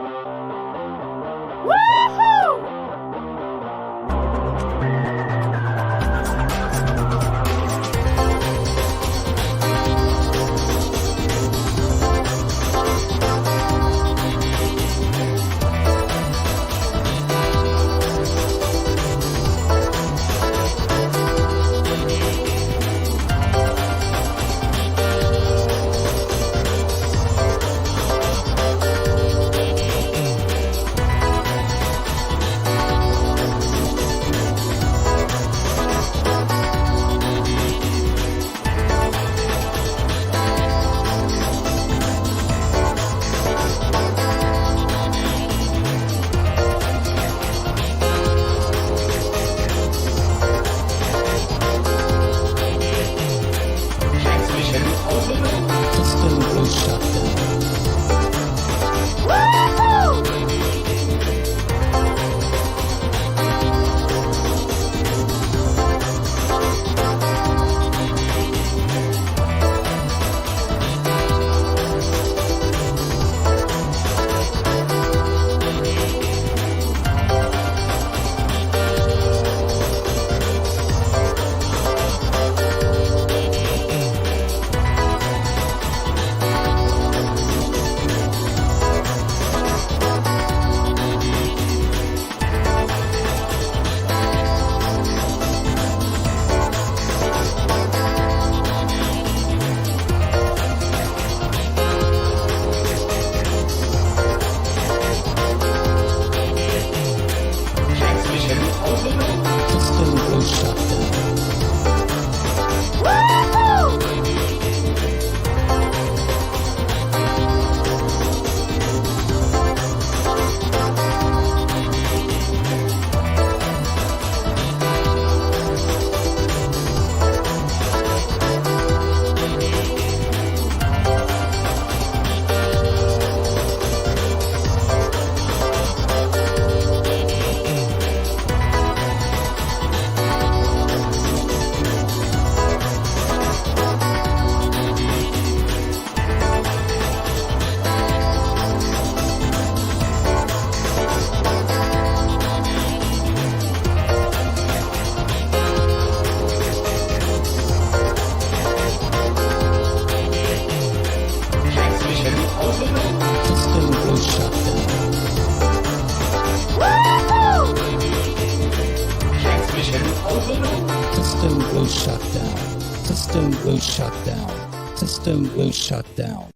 shut down. System will shut down.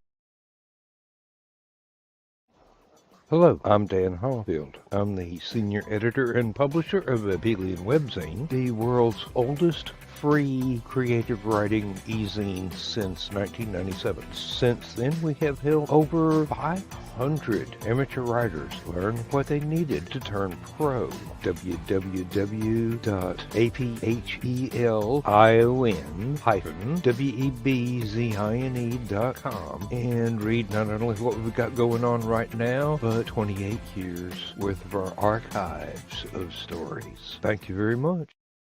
Hello, I'm Dan Hollifield. I'm the senior editor and publisher of Aphelion Webzine, the world's oldest free creative writing e-zine since 1997. Since then, we have helped over 500 amateur writers learn what they needed to turn pro. www.aphelion-webzine.com and read not only what we've got going on right now, but 28 years worth of our archives of stories. Thank you very much.